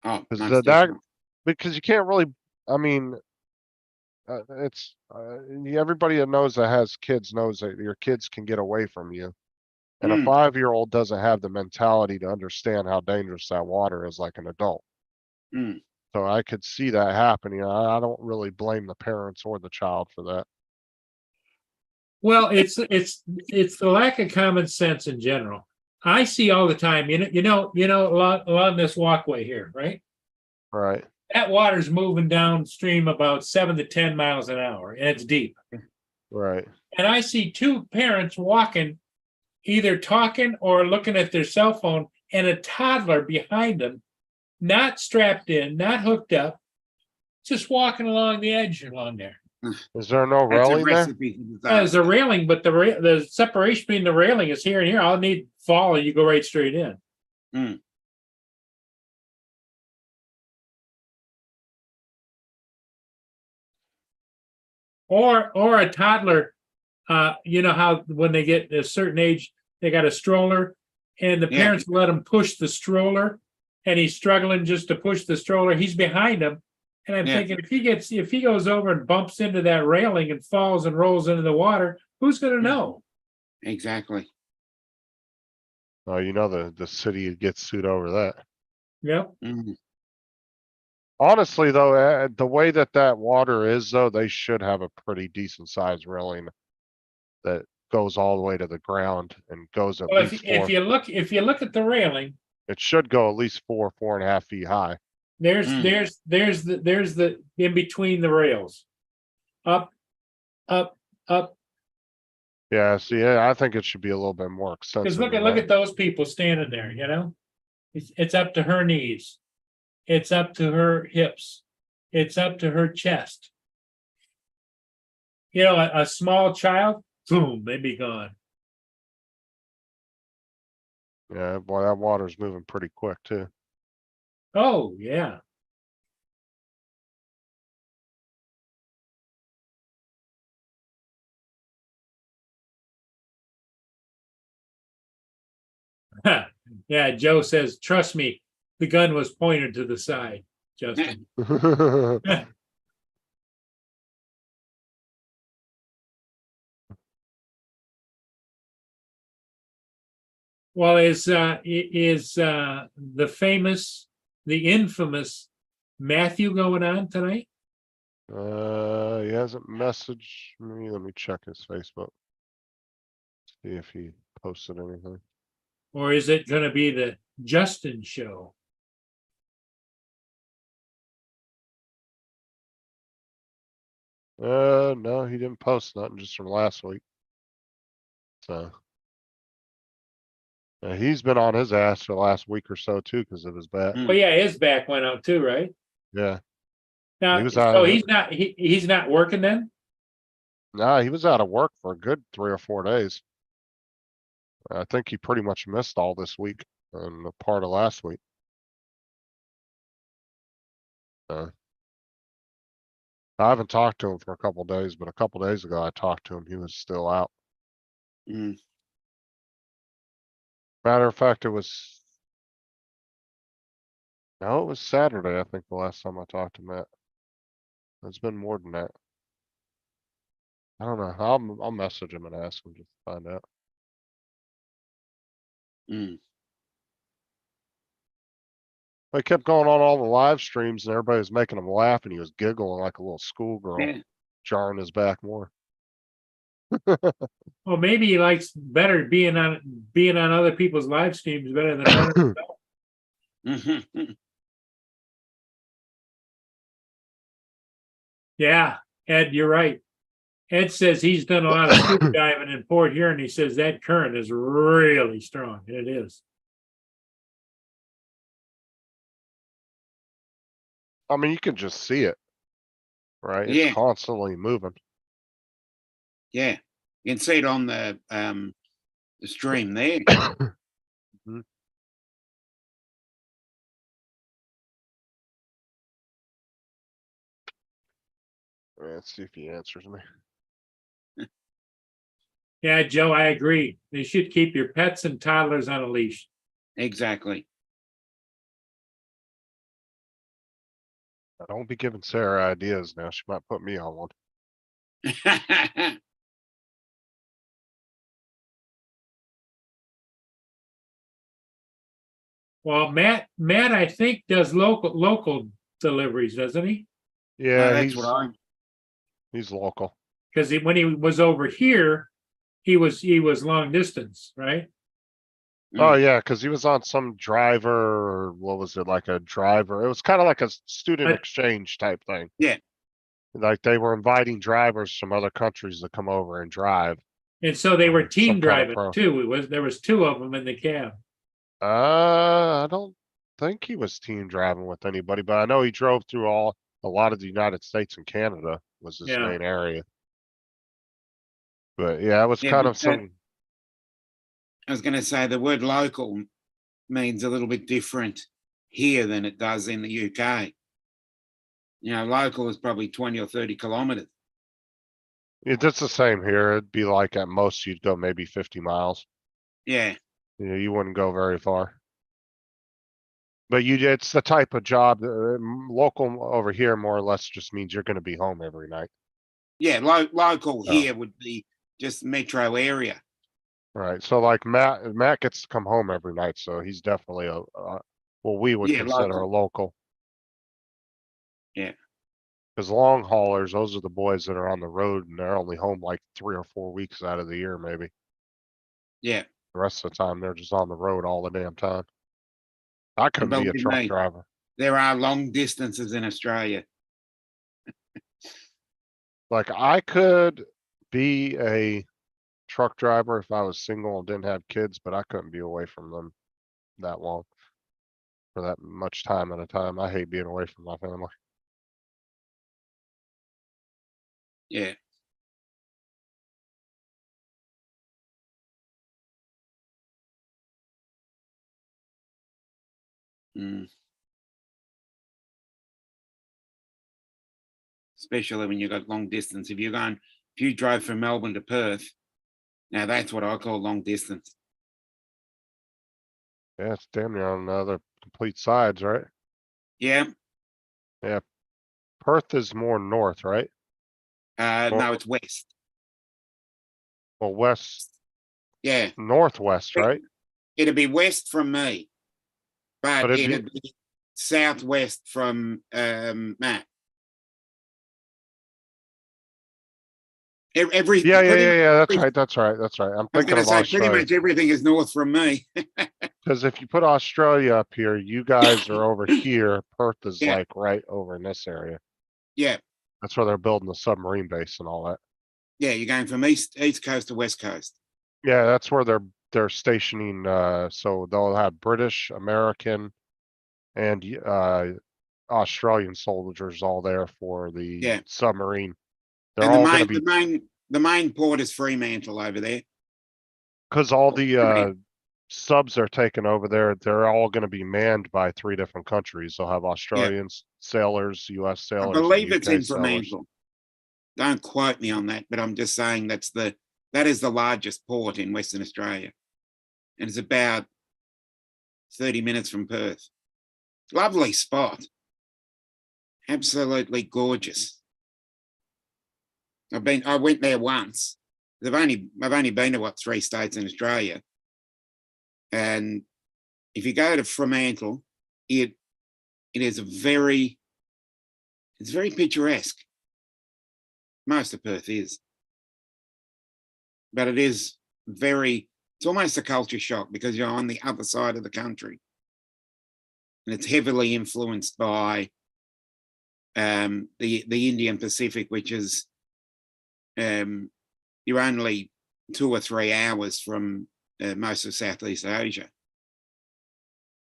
Oh, Because most that, definitely. because you can't really, I mean, it's everybody that knows that has kids knows that your kids can get away from you. And a Mm. 5-year-old doesn't have the mentality to understand how dangerous that water is like an adult. Mm. So I could see that happening. I don't really blame the parents or the child for that. Well, it's the lack of common sense in general. I see all the time, along this walkway here, right? Right. That water's moving downstream about 7 to 10 miles an hour, and it's deep. Right. And I see two parents walking, either talking or looking at their cell phone, and a toddler behind them, not strapped in, not hooked up, just walking along the edge along there. Is there no That's a railing there? recipe for There's disaster. a railing, but the separation between the railing is here and here. I'll need fall, and you go right straight in. Mm. Or a toddler, you know how when they get a certain age, they got a stroller, and the Yeah. parents let him push the stroller, and he's struggling just to push the stroller. He's behind him, and I'm Yeah. thinking if he goes over and bumps into that railing and falls and rolls into the water, who's going to know? Exactly. Oh, you know the city gets sued over that. Yep. Mm. Honestly, though, the way that water is, though, they should have a pretty decent sized railing that goes all the way to the ground and goes at Well, least if 4. you look at the railing, It should go at least 4.5 feet high. there's Mm. there's the in between the rails, up, up. Yeah, see, yeah, I think it should be a little bit more extensive. Because look than at that. those people standing there. It's up to her knees, it's up to her hips, it's up to her chest. A small child, boom, they'd be gone. Yeah, boy, that water's moving pretty quick too. Oh yeah. Yeah, Joe says, trust me, the gun was pointed to the side, Justin. Well, is the infamous Matthew going on tonight? He hasn't messaged me. Let me check his Facebook. See if he posted anything. Or is it going to be the Justin show? No, he didn't post nothing just from last week. So. He's been on his ass for the last week or so too, because of his back. Mm. Oh yeah, his back went out too, right? Yeah. Now, He was so out- he's not working then? Nah, he was out of work for a good 3 or 4 days. I think he pretty much missed all this week and a part of last week. I haven't talked to him for a couple days, but a couple days ago I talked to him. He was still out. Mm. Matter of fact, it was Saturday, I think, the last time I talked to Matt. It's been more than that. I don't know. I'll message him and ask him just to find out. Mm. I kept going on all the live streams and everybody was making him laugh and he was giggling like a little schoolgirl, Yeah. jarring his back more. Well, maybe he likes better being on other people's live streams better than running. Mhm. Yeah, Ed, you're right. Ed says he's done a lot of scuba diving in Port Huron. He says that current is really strong. It is. I mean, you can just see it, right? It's Yeah. constantly moving. Yeah. You can see it on the stream there. Mhm. Let's see if he answers me. Yeah, Joe, I agree. You should keep your pets and toddlers on a leash. Exactly. Don't be giving Sarah ideas now. She might put me on one. Well, Matt, I think does local deliveries, doesn't he? Yeah, That's what I. he's local. Because when he was over here, he was long distance, right? Oh yeah, because he was on some driver, or what was it, like a driver? It was kind of like a student But- exchange type thing. Yeah. Like they were inviting drivers from other countries to come over and drive. And so they were Some team kind of driving pro. too. There was two of them in the cab. I don't think he was team driving with anybody, but I know he drove through a lot of the United States and Canada was his Yeah. main area. But yeah, it was Yeah, kind but of some. I was going to say the word local means a little bit different here than it does in the UK. You know, local is probably 20 or 30 kilometers. It's the same here. It'd be like at most you'd go maybe 50 miles. Yeah. You wouldn't go very far. But it's the type of job, local over here more or less just means you're gonna be home every night. Yeah. Local Oh. here would be just metro area. Right, so like Matt gets to come home every night, so he's definitely what we would Yeah, consider a local. Yeah. Cause long haulers, those are the boys that are on the road and they're only home like 3 or 4 weeks out of the year, maybe. Yeah. The rest of the time, they're just on the road all the damn time. I couldn't be a believe truck me, driver. There are long distances in Australia. Like I could be a truck driver if I was single and didn't have kids, but I couldn't be away from them that long for that much time at a time. I hate being away from my family. Yeah. Mm. Especially when you got long distance. If you drove from Melbourne to Perth, now that's what I call long distance. Yeah, it's damn near on the other complete sides, right? Yeah. Perth is more north, right? No, it's west. Well, west, Yeah. northwest, right? It'd be west from me, but But it'd be- it'd be southwest from Matt. Every Yeah, pretty That's much- right. That's right. That's right. I'm I was thinking going to of say pretty Australia. much everything is north from me. Because if you put Australia up here, you guys are over here. Perth is Yeah. like right over in this area. Yeah, That's where they're building the submarine base and all that. yeah, you're going from east coast to west coast. Yeah, that's where they're stationing. So they'll have British, American, and Australian soldiers all there for the Yeah. submarine. They're And all going to be the main port is Fremantle over there. because all the subs are taken over there. They're all going to be manned by 3 different countries. They'll have Australian sailors, U.S. I sailors, and believe it's UK in sailors. Fremantle. Don't quote me on that, but I'm just saying that is the largest port in Western Australia, and it's about 30 minutes from Perth. Lovely spot, absolutely gorgeous. I went there once. I've only been to 3 states in Australia, and if you go to Fremantle, it is it's very picturesque. Most of Perth is, but it's almost a culture shock because you're on the other side of the country, and it's heavily influenced by the Indian Pacific, which is you're only 2 or 3 hours from most of Southeast Asia.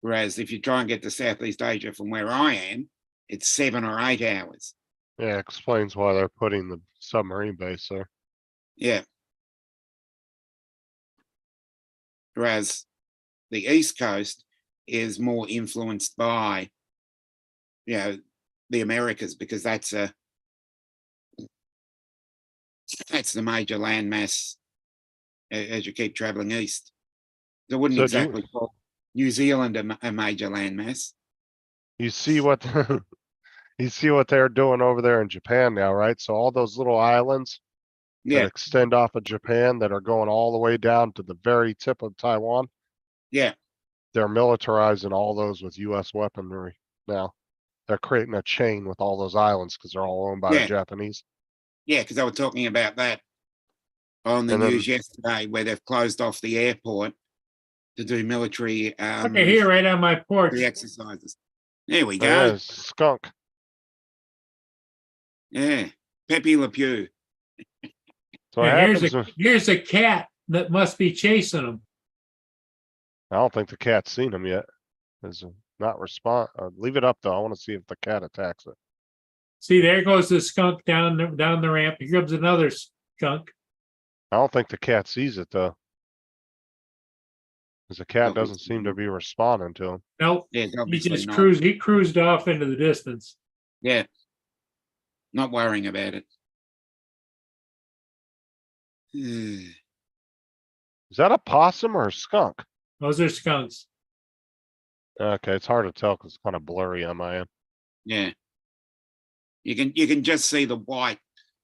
Whereas if you try and get to Southeast Asia from where I am, it's 7 or 8 hours. Yeah, explains why they're putting the submarine base there. Yeah. Whereas the East Coast is more influenced by, the Americas, because that's That's the major landmass as you keep traveling east. I wouldn't So exactly call New Zealand a major landmass. you see what, you see what they're doing over there in Japan now, right? So all those little islands that Yeah, extend off of Japan that are going all the way down to the very tip of Taiwan, yeah, they're militarizing all those with US weaponry now. They're creating a chain with all those islands because they're all owned by the Yeah. Japanese. yeah, because they were talking about that on the And then- news yesterday, where they've closed off the airport to do military Look at here, right on my porch. exercises. There we Oh, go. yeah, skunk. Yeah, Pepe Le Pew. So what Yeah, happens, here's a cat that must be chasing them. I don't think the cat's seen him yet. Is not respond. Leave it up though. I want to see if the cat attacks it. See, there goes the skunk down the ramp. Here comes another skunk. I don't think the cat sees it though. Because the cat Obviously doesn't seem to not. be responding to him. Nope, Yeah, it's he obviously just not. cruised off into the distance. Yeah, not worrying about it. Is that a possum or a skunk? Those are skunks. Okay, it's hard to tell because it's kind of blurry on my end. Yeah, you can just see the white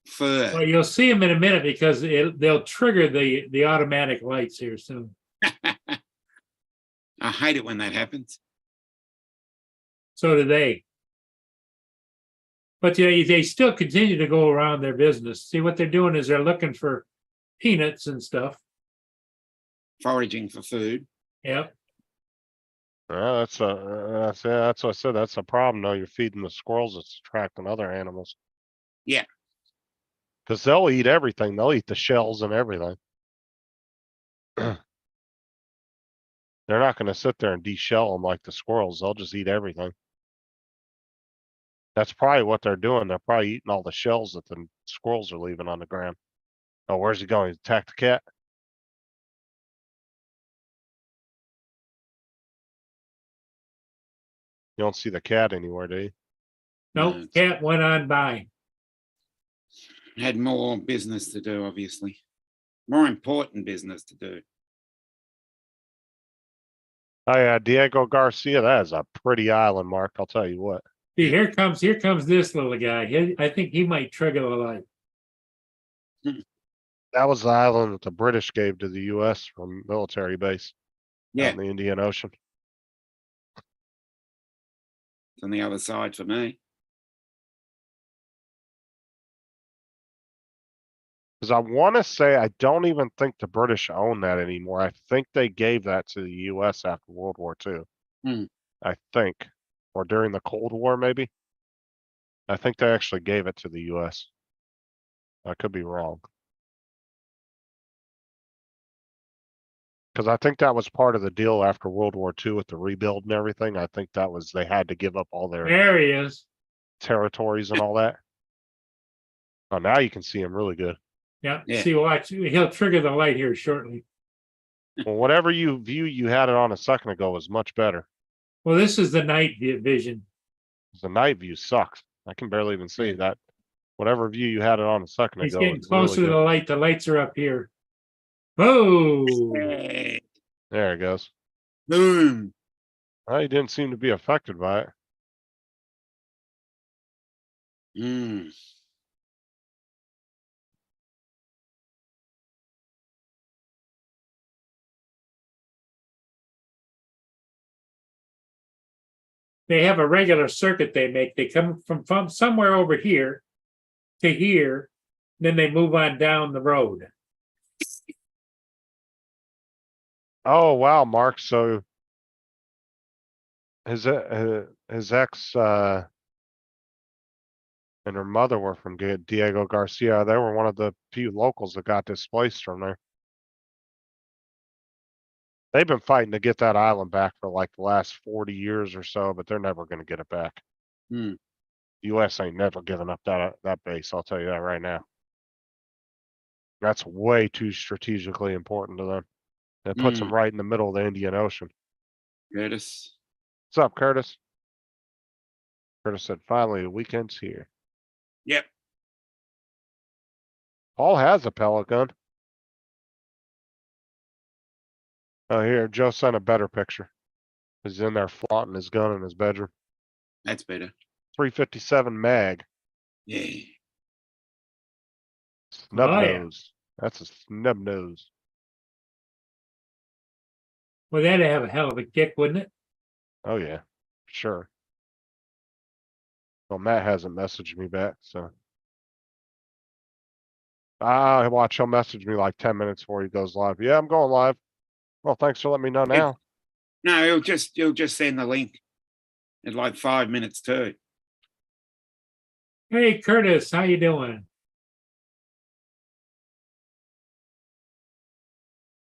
fur. Well, you'll see them in a minute because they'll trigger the automatic lights here soon. I hate it when that happens. So do they. But they still continue to go around their business. See, what they're doing is they're looking for peanuts and stuff. Foraging for food. Yep. That's what I said. That's a problem though. You're feeding the squirrels. It's attracting other animals. Yeah. Because they'll eat everything. They'll eat the shells and everything. They're not going to sit there and de-shell them like the squirrels. They'll just eat everything. That's probably what they're doing. They're probably eating all the shells that the squirrels are leaving on the ground. Oh, where's he going? Attack the cat? You don't see the cat anywhere, do you? Nope, No, cat went on by. had more business to do, obviously. More important business to do. Oh yeah, Diego Garcia. That is a pretty island, Mark. I'll tell you what. See, here comes this little guy. I think he might trigger the light. That was the island that the British gave to the U.S. from military base out Yeah, in the Indian Ocean. it's on the other side for me. Because I want to say I don't even think the British own that anymore. I think they gave that to the U.S. after World War II. Hmm. I think, or during the Cold War, maybe. I think they actually gave it to the U.S. I could be wrong. Because I think that was part of the deal after World War II with the rebuild and everything. I think that was they had to give up all their There he is. territories and all that. Oh, now you can see him really good. Yeah. Yeah. See, watch. He'll trigger the light here shortly. Well, whatever view you had it on a second ago was much better. Well, this is the night vision. The night view sucks. I can barely even see that. Whatever view you had it on a second He's ago. getting is really closer to good. the light. The lights are up here. Oh, Hey, There it goes. boom. Well, he didn't seem to be affected by it. Mm. they have a regular circuit they make. They come from somewhere over here to here, then they move on down the road. Oh wow, Mark. So his ex and her mother were from Diego Garcia. They were one of the few locals that got displaced from there. They've been fighting to get that island back for like the last 40 years or so, but they're never going to get it back. Hmm. U.S. ain't never giving up that base. I'll tell you that right now. That's way too strategically important to them. It puts them right in the middle of the Indian Ocean. Curtis. What's up, Curtis? Curtis said, finally, the weekend's here. Yep. Paul has a pellet gun. Oh, here, Joe sent a better picture. He's in there flaunting his gun in his bedroom. That's better. 357 mag. Yeah. Snub Oh, yeah. nose. That's a snub nose. Well, that'd have a hell of a kick, wouldn't it? Oh yeah, sure. Well, Matt hasn't messaged me back, so. Watch, he'll message me like 10 minutes before he goes live. Yeah, I'm going live. Well, thanks for letting me know now. No, he'll just send the link in like 5 minutes too. Hey, Curtis, how you doing?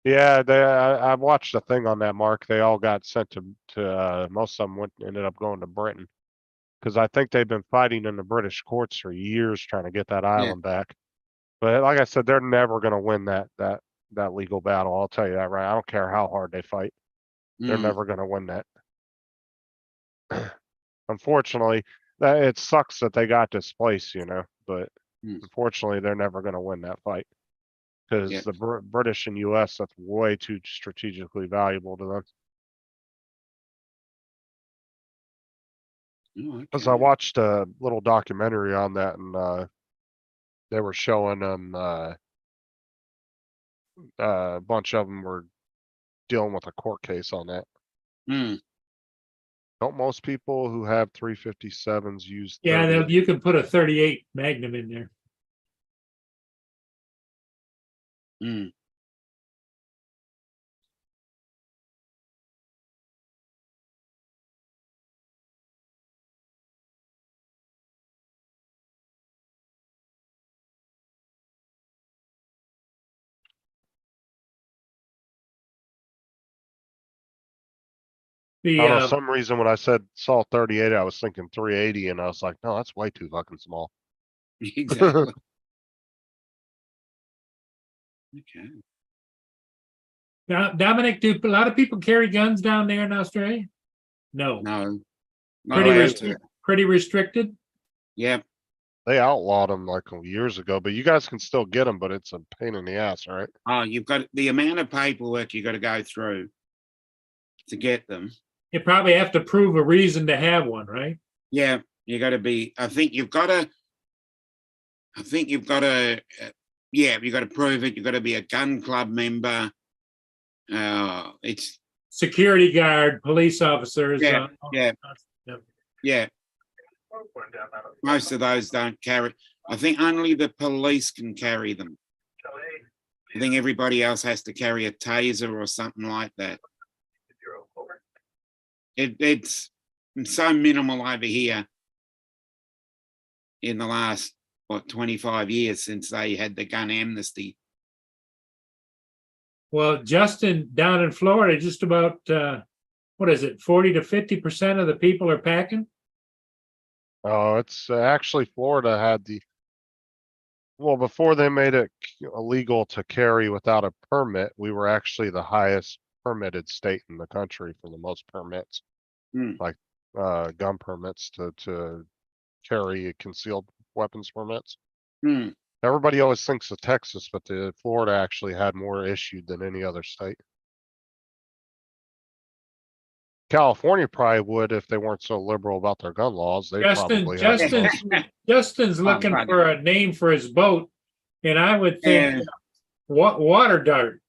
Yeah, I watched the thing on that, Mark. They all got sent to most of them ended up going to Britain. Because I think they've been fighting in the British courts for years trying to get that island back. But like I said, they're never going to win that legal battle. I'll tell you that right. I don't care how hard they fight. They're Mm. never going to win that. Unfortunately, it sucks that they got displaced, but unfortunately, they're never going to win that fight. Because Yeah. the British and US, that's way too strategically valuable to them. Oh, Because I okay. watched a little documentary on that, and they were showing them a bunch of them were dealing with a court case on that. Mm. Don't most people who have 357s use Yeah, 38? you can put a 38 Magnum in there. Mm. I The don't know, some reason when I saw 38, I was thinking 380, and I was like, no, that's way too fucking small. Exactly. Okay. Dominic, do a lot of people carry guns down there in Australia? No, No. Not pretty allowed restricted. to. Pretty restricted. Yeah. They outlawed them like years ago, but you guys can still get them, but it's a pain in the ass, right? Oh, you've got the amount of paperwork you got to go through to get them. You probably have to prove a reason to have one, right? Yeah, you got to be. I think you've got to. Yeah, you got to prove it. You got to be a gun club member. It's Security guard, police officers. Yeah, yeah. Yep. yeah. Most of those don't carry. I think only the police can carry them. I think everybody else has to carry a taser or something like that. It's so minimal over here in the last 25 years since they had the gun amnesty. Well, Justin, down in Florida, just about what is it, 40 to 50% of the people are packing? Oh, it's actually Florida had well, before they made it illegal to carry without a permit, we were actually the highest permitted state in the country for the most permits. Like gun permits to carry concealed weapons permits. Everybody always thinks of Texas, but Florida actually had more issued than any other state. California probably would if they weren't so liberal about their gun laws. They probably have the most. Justin's looking for a name for his boat, and I would think water dart.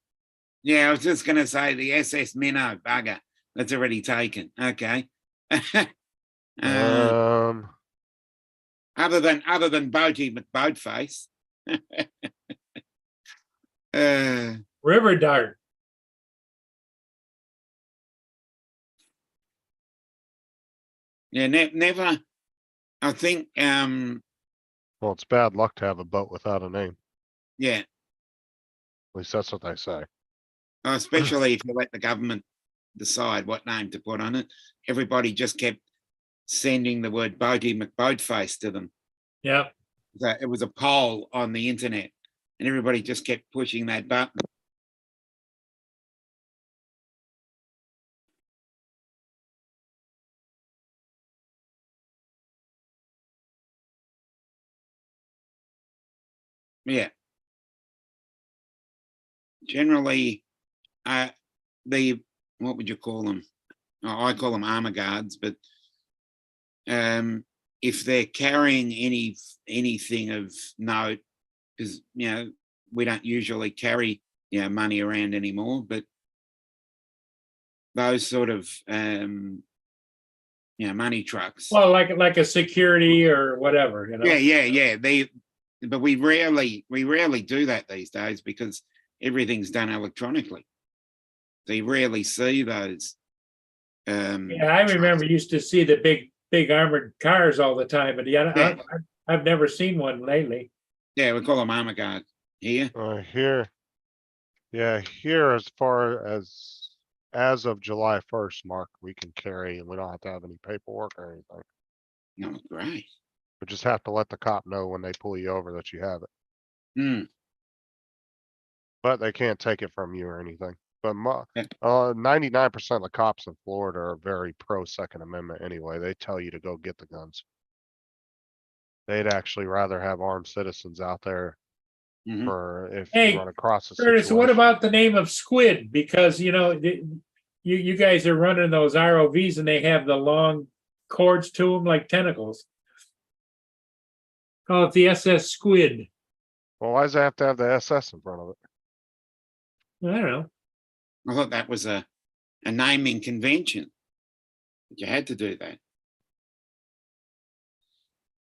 Yeah, I was just going to say the SS Minnow, bugger. That's already taken. Okay. Other than Boaty McBoatface. River dart. Yeah, never. I think. Well, it's bad luck to have a boat without a name. Yeah. At least that's what they say. Especially if you let the government decide what name to put on it. Everybody just kept sending the word Boaty McBoatface to them. Yep. It was a poll on the internet, and everybody just kept pushing that button. Yeah. generally, the, what would you call them? Oh, I call them armor guards, but if they're carrying anything of note, because we don't usually carry money around anymore, but those sort of money trucks. Well, like a security or whatever, Yeah. But we rarely do that these days because everything's done electronically. So you rarely see those. Yeah, I remember used to see the big armored cars all the time, but I've never seen one lately. Yeah, we call them armor guard here. Here. Yeah, here as far as of July 1st, Mark, we can carry and we don't have to have any paperwork or anything. No, great. We just have to let the cop know when they pull you over that you have it. Hmm. But they can't take it from you or anything. But Yeah. 99% of the cops in Florida are very pro Second Amendment anyway. They tell you to go get the guns. They'd actually rather have armed citizens out there Mhm. for if Hey, you run across a Curtis, what situation. about the name of Squid? Because you guys are running those ROVs and they have the long cords to them like tentacles. Call it the SS Squid. Well, why does it have to have the SS in front of it? I don't know. I thought that was a naming convention. You had to do that.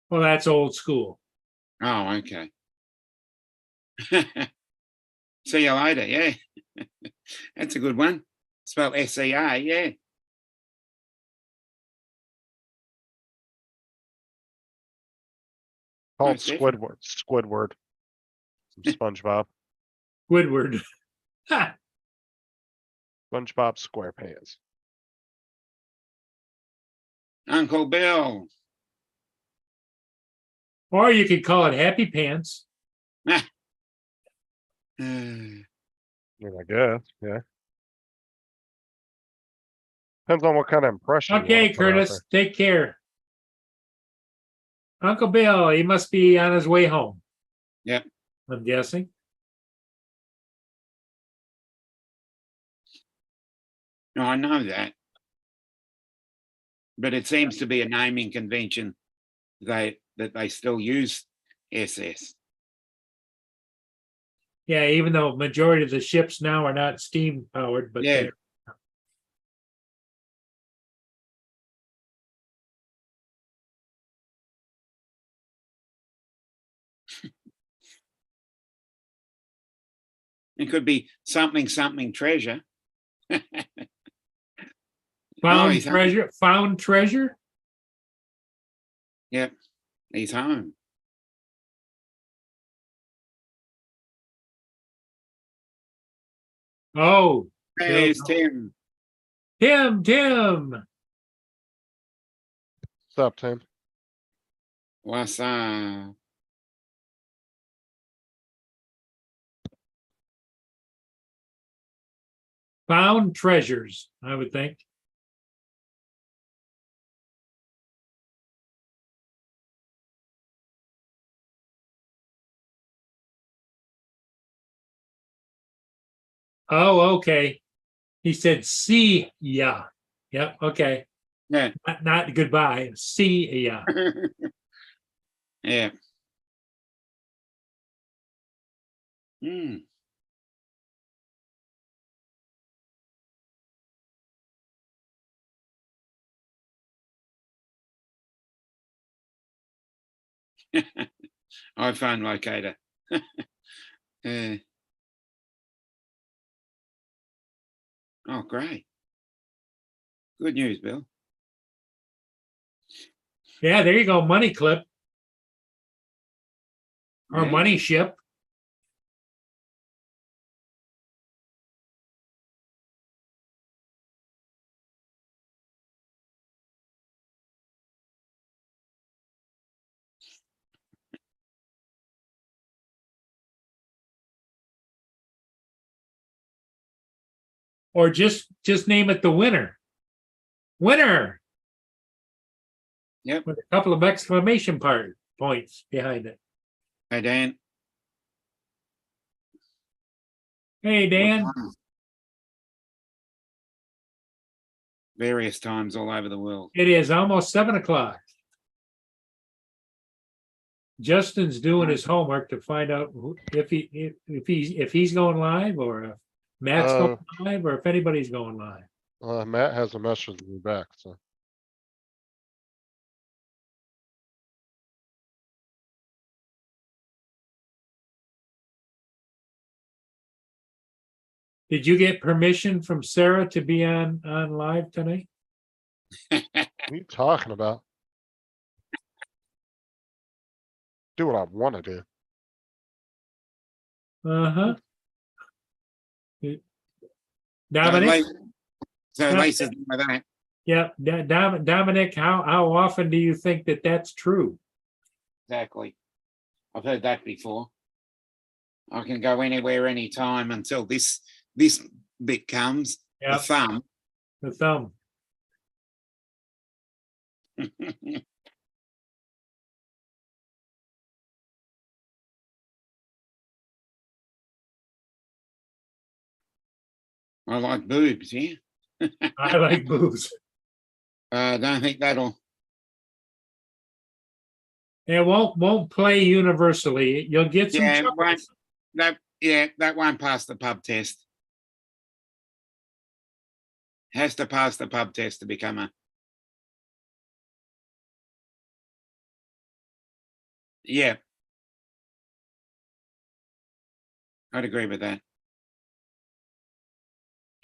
Well, that's old school. Oh, okay. See you later. Yeah, that's a good one. Spelled SEA. Yeah. Called Most definitely. Squidward. Some SpongeBob. Squidward. Ha! SpongeBob SquarePants. Uncle Bill. Or you could call it Happy Pants. Uh, Yeah, I guess, yeah. Depends on what kind of impression. you wanna Okay, put out Curtis, take care. Uncle Bill, he must be on his way home. Yep. I'm guessing. No, I know that. But it seems to be a naming convention that they still use SS. Yeah, even though majority of the ships now are not steam powered, but Yeah. they're It could be something treasure. found he's home. treasure. Found treasure. Yep, he's home. Oh, Hey, it's Tim. Tim. What's up, Tim? What's up? Found treasures, I would think. Oh, okay. He said, see ya. Yep, okay. Yeah. Not goodbye. See ya. Yeah. Hmm. iPhone locator. Oh, great. Good news, Bill. Yeah, there you go. Money clip. Or Yeah. money ship. Or just name it the winner. Winner. Yep. With a couple of exclamation points behind it. Hey, Dan. Hey, Dan. Various times all over the world. It is almost 7 o'clock. Justin's doing his homework to find out if he's going live or if Matt's going live or if anybody's going live. Matt has a message me back, so. Did you get permission from Sarah to be on live tonight? What are you talking about? Do what I wanna do. Uh-huh. Dominic? So Lisa's with that. Yeah, Dominic, how often do you think that that's true? Exactly. I've heard that before. I can go anywhere, anytime until this bit comes. The Yep. thumb. The thumb. I like boobs, yeah. I like boobs. I don't think that'll. It won't play universally. You'll get some Yeah, chuckles. that won't pass the pub test. Has to pass the pub test to become a. Yeah. I'd agree with that.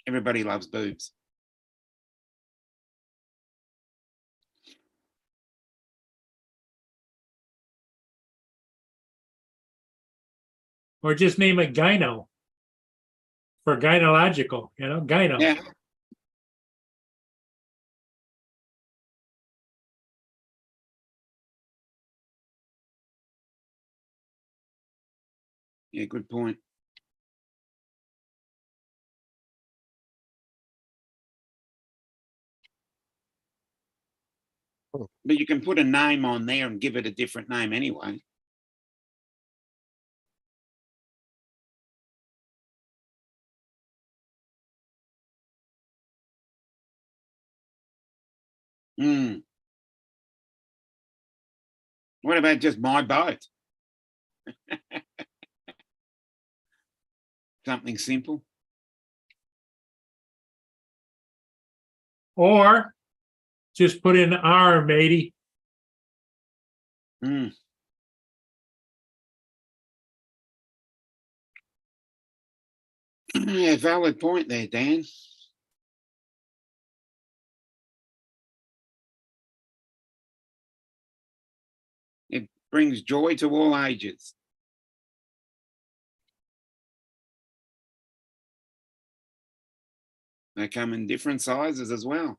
Everybody loves boobs. Or just name it gyno. For gynecological, gyno. Yeah. Yeah, good point. But you can put a name on there and give it a different name anyway. What about just my boat? Something simple. Or just put in R, matey. Yeah, valid point there, Dan. It brings joy to all ages. They come in different sizes as well.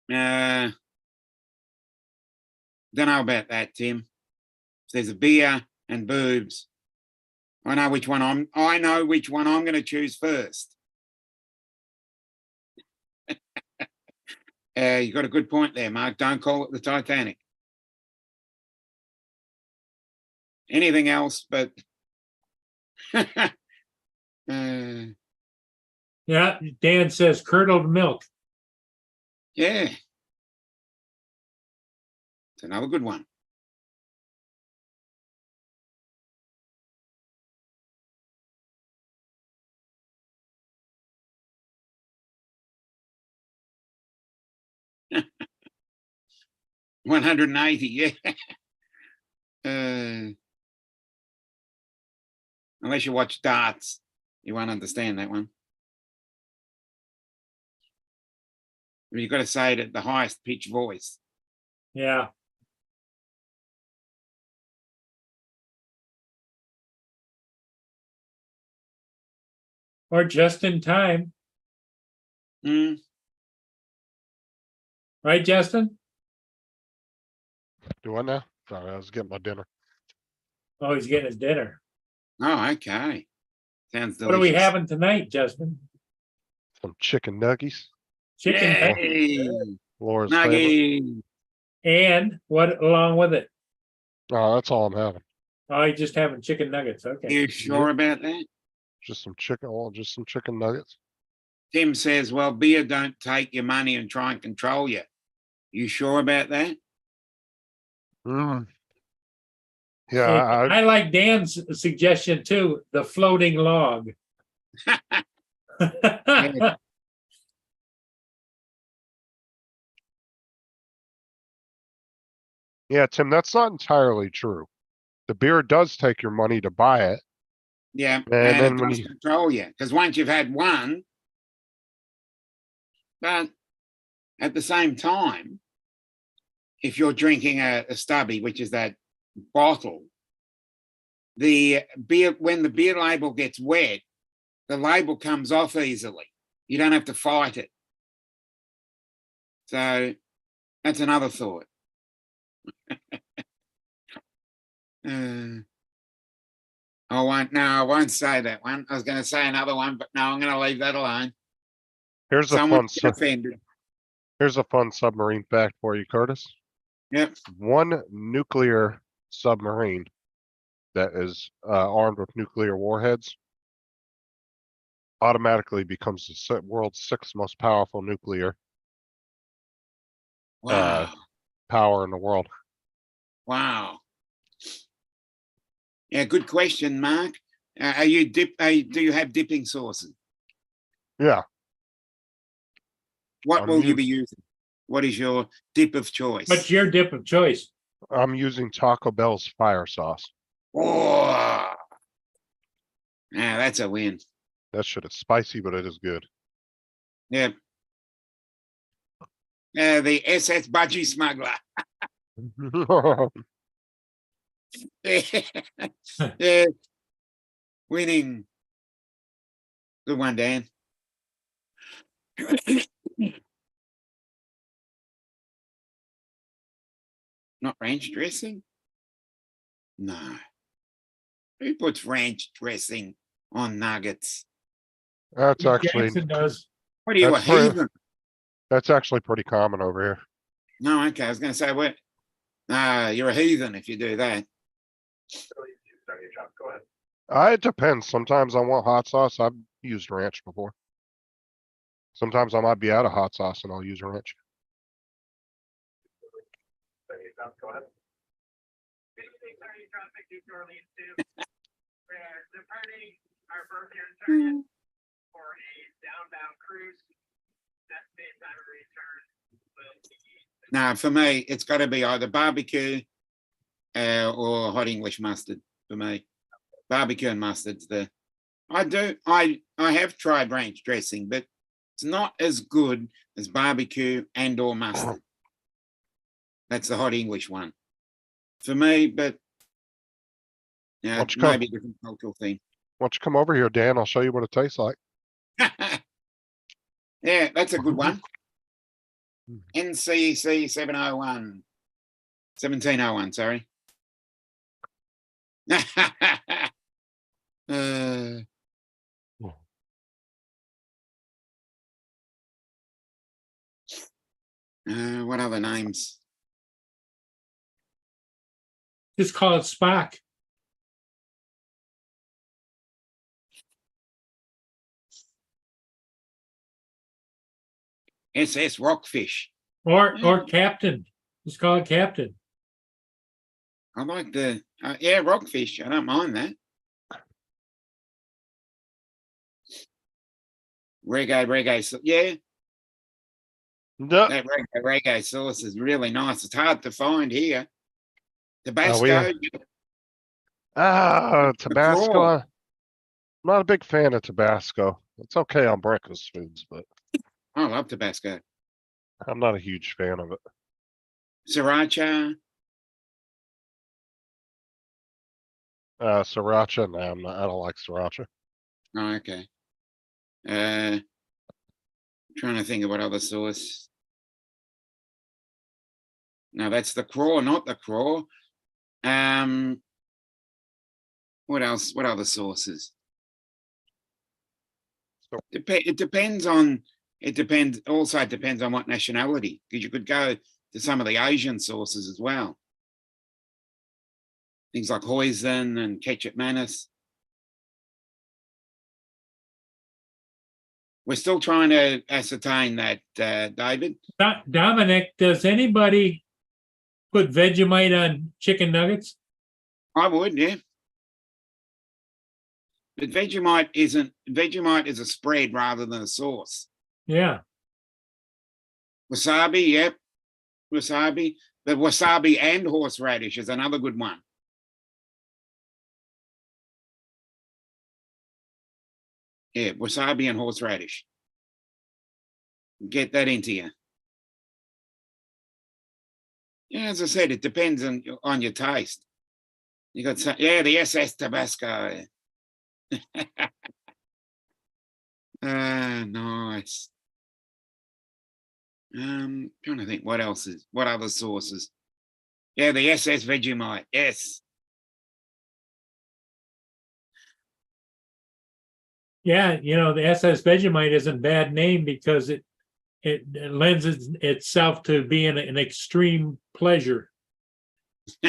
Don't know about that, Tim. If there's a beer and boobs, I know which one I'm going to choose first. You got a good point there, Mark. Don't call it the Titanic. Anything else but Yeah, Dan says curdled milk. yeah. It's another good one. $180, yeah. Unless you watch darts, you won't understand that one. You've got to say it at the highest pitch voice. Yeah. Or just in time. Right, Justin? Do I now? Sorry, I was getting my dinner. Oh, he's getting his dinner. Oh, okay. Sounds delicious. What are we having tonight, Justin? Some chicken nuggies. Chicken. Yay. Laura's favorite. Nuggies. And what along with it? Oh, that's all I'm having. Oh, you just having chicken nuggets, okay. You sure about that? Just some chicken, just some chicken nuggets. Tim says, well, beer don't take your money and try and control you. You sure about that? Mm. Yeah, And I like Dan's suggestion too, the floating log. yeah, Tim, that's not entirely true. The beer does take your money to buy it. Yeah, And and then it when does you- control you. Because once you've had one, but at the same time, if you're drinking a stubby, which is that bottle, the beer, when the beer label gets wet, the label comes off easily. You don't have to fight it. So that's another thought. I won't say that one. I was going to say another one, but no, I'm going to leave that alone. Here's a Someone fun get offended. here's a fun submarine fact for you, Curtis. Yep. One nuclear submarine that is armed with nuclear warheads automatically becomes the world's sixth most powerful nuclear Wow. power in the world. Wow. Yeah, good question, Mark. Do you have dipping sauces? Yeah, What I'm will you u- be using? What is your dip of choice? What's your dip of choice? I'm using Taco Bell's fire sauce. Oh, that's a win. That shit is spicy, but it is good. Yep. The SS Budgie Smuggler. Yeah. Winning. Good one, Dan. Not ranch dressing? No. Who puts ranch dressing on nuggets? That's actually Jackson does. What are you, a That's pretty- heathen? that's actually pretty common over here. No, okay. I was going to say, what? You're a heathen if you do that. Start your job. Go ahead. It depends. Sometimes I want hot sauce. I've used ranch before. Sometimes I might be out of hot sauce and I'll use ranch. Start your job. Go ahead. Sorry, traffic due to Orleans too. We're departing our berth here in Sarnia for a downbound cruise. That same time of return will be No, for me, it's got to be either barbecue or hot English mustard for me. Barbecue and mustard's I have tried ranch dressing, but it's not as good as barbecue and or mustard. That's the hot English one for me, but yeah, Why don't you come- maybe a different cultural thing. Why don't you come over here, Dan? I'll show you what it tastes like. Yeah, that's a good one. NCC 701. 1701, sorry. What other names? Just call it Spock. SS Rockfish. Or Captain. Just call it Captain. I like the Rockfish. I don't mind that. Reggae. Yeah, No, that reggae sauce is really nice. It's hard to find here. Tabasco. Tabasco. Cool. I'm not a big fan of Tabasco. It's okay on breakfast foods, but I love Tabasco. I'm not a huge fan of it. Sriracha. Sriracha, no, I don't like sriracha. Oh, okay. Trying to think of what other sauce. No, that's the craw, not the craw. What else? What other sauces? So- It depends on. It depends. Also, it depends on what nationality. Because you could go to some of the Asian sauces as well. things like Hoisin and Ketchup Manus. We're still trying to ascertain that, David. Dominic, does anybody put Vegemite on chicken nuggets? I would, yeah. But Vegemite is a spread rather than a sauce. Yeah. Wasabi, yep. Wasabi. But wasabi and horseradish is another good one. Yeah, wasabi and horseradish. Get that into you. Yeah, as I said, it depends on your taste. You got some, yeah, the SS Tabasco. Nice. Trying to think what other sauces. Yeah, the SS Vegemite. Yes. Yeah, the SS Vegemite isn't a bad name because it lends itself to being an extreme pleasure.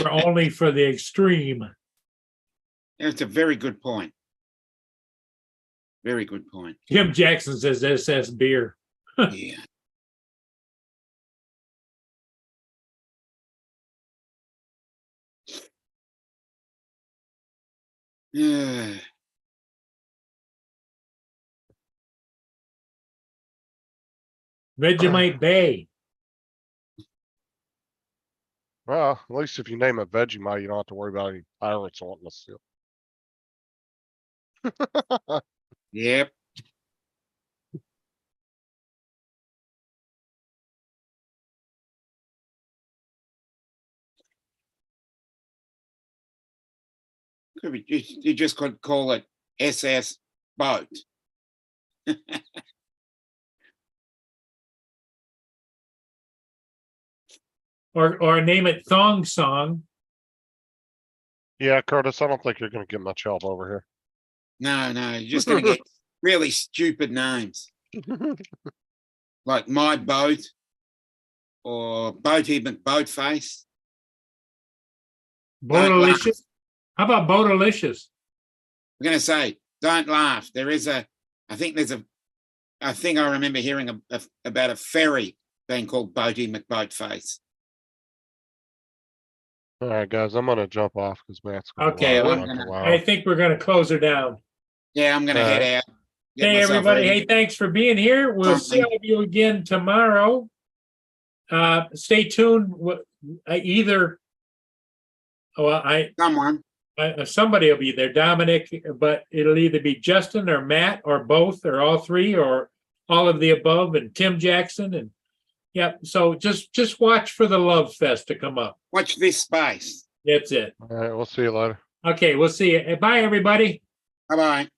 Only for the extreme. It's a very good point. Very good point. Jim Jackson says SS beer. Yeah. Yeah. Vegemite Bay. Well, at least if you name it Vegemite, you don't have to worry about any pirates wanting to steal. Yep. Could be, you just could call it SS boat. Or name it Thong Song. Yeah, Curtis, I don't think you're gonna get much help over No, you're just gonna get really stupid names. here. Like My Boat or Boaty McBoatface. Boatalicious. How about Boatalicious? I'm gonna say, don't laugh. I think I remember hearing about a ferry being called Boaty McBoatface. All right, guys, I'm gonna jump off because Matt's gonna Okay, log well, on after a I while. think we're gonna close her down. Yeah, I'm gonna All head out. Get Hey, myself everybody. ready. Hey, thanks for being here. We'll see all of you again tomorrow. Stay tuned. Someone. Somebody will be there, Dominic, but it'll either be Justin or Matt or both or all three or all of the above and Tim Jackson and yep. So just watch for the Love Fest to come up. Watch this space. That's it. All right, we'll see you later. Okay, we'll see you. Bye, everybody. Bye bye.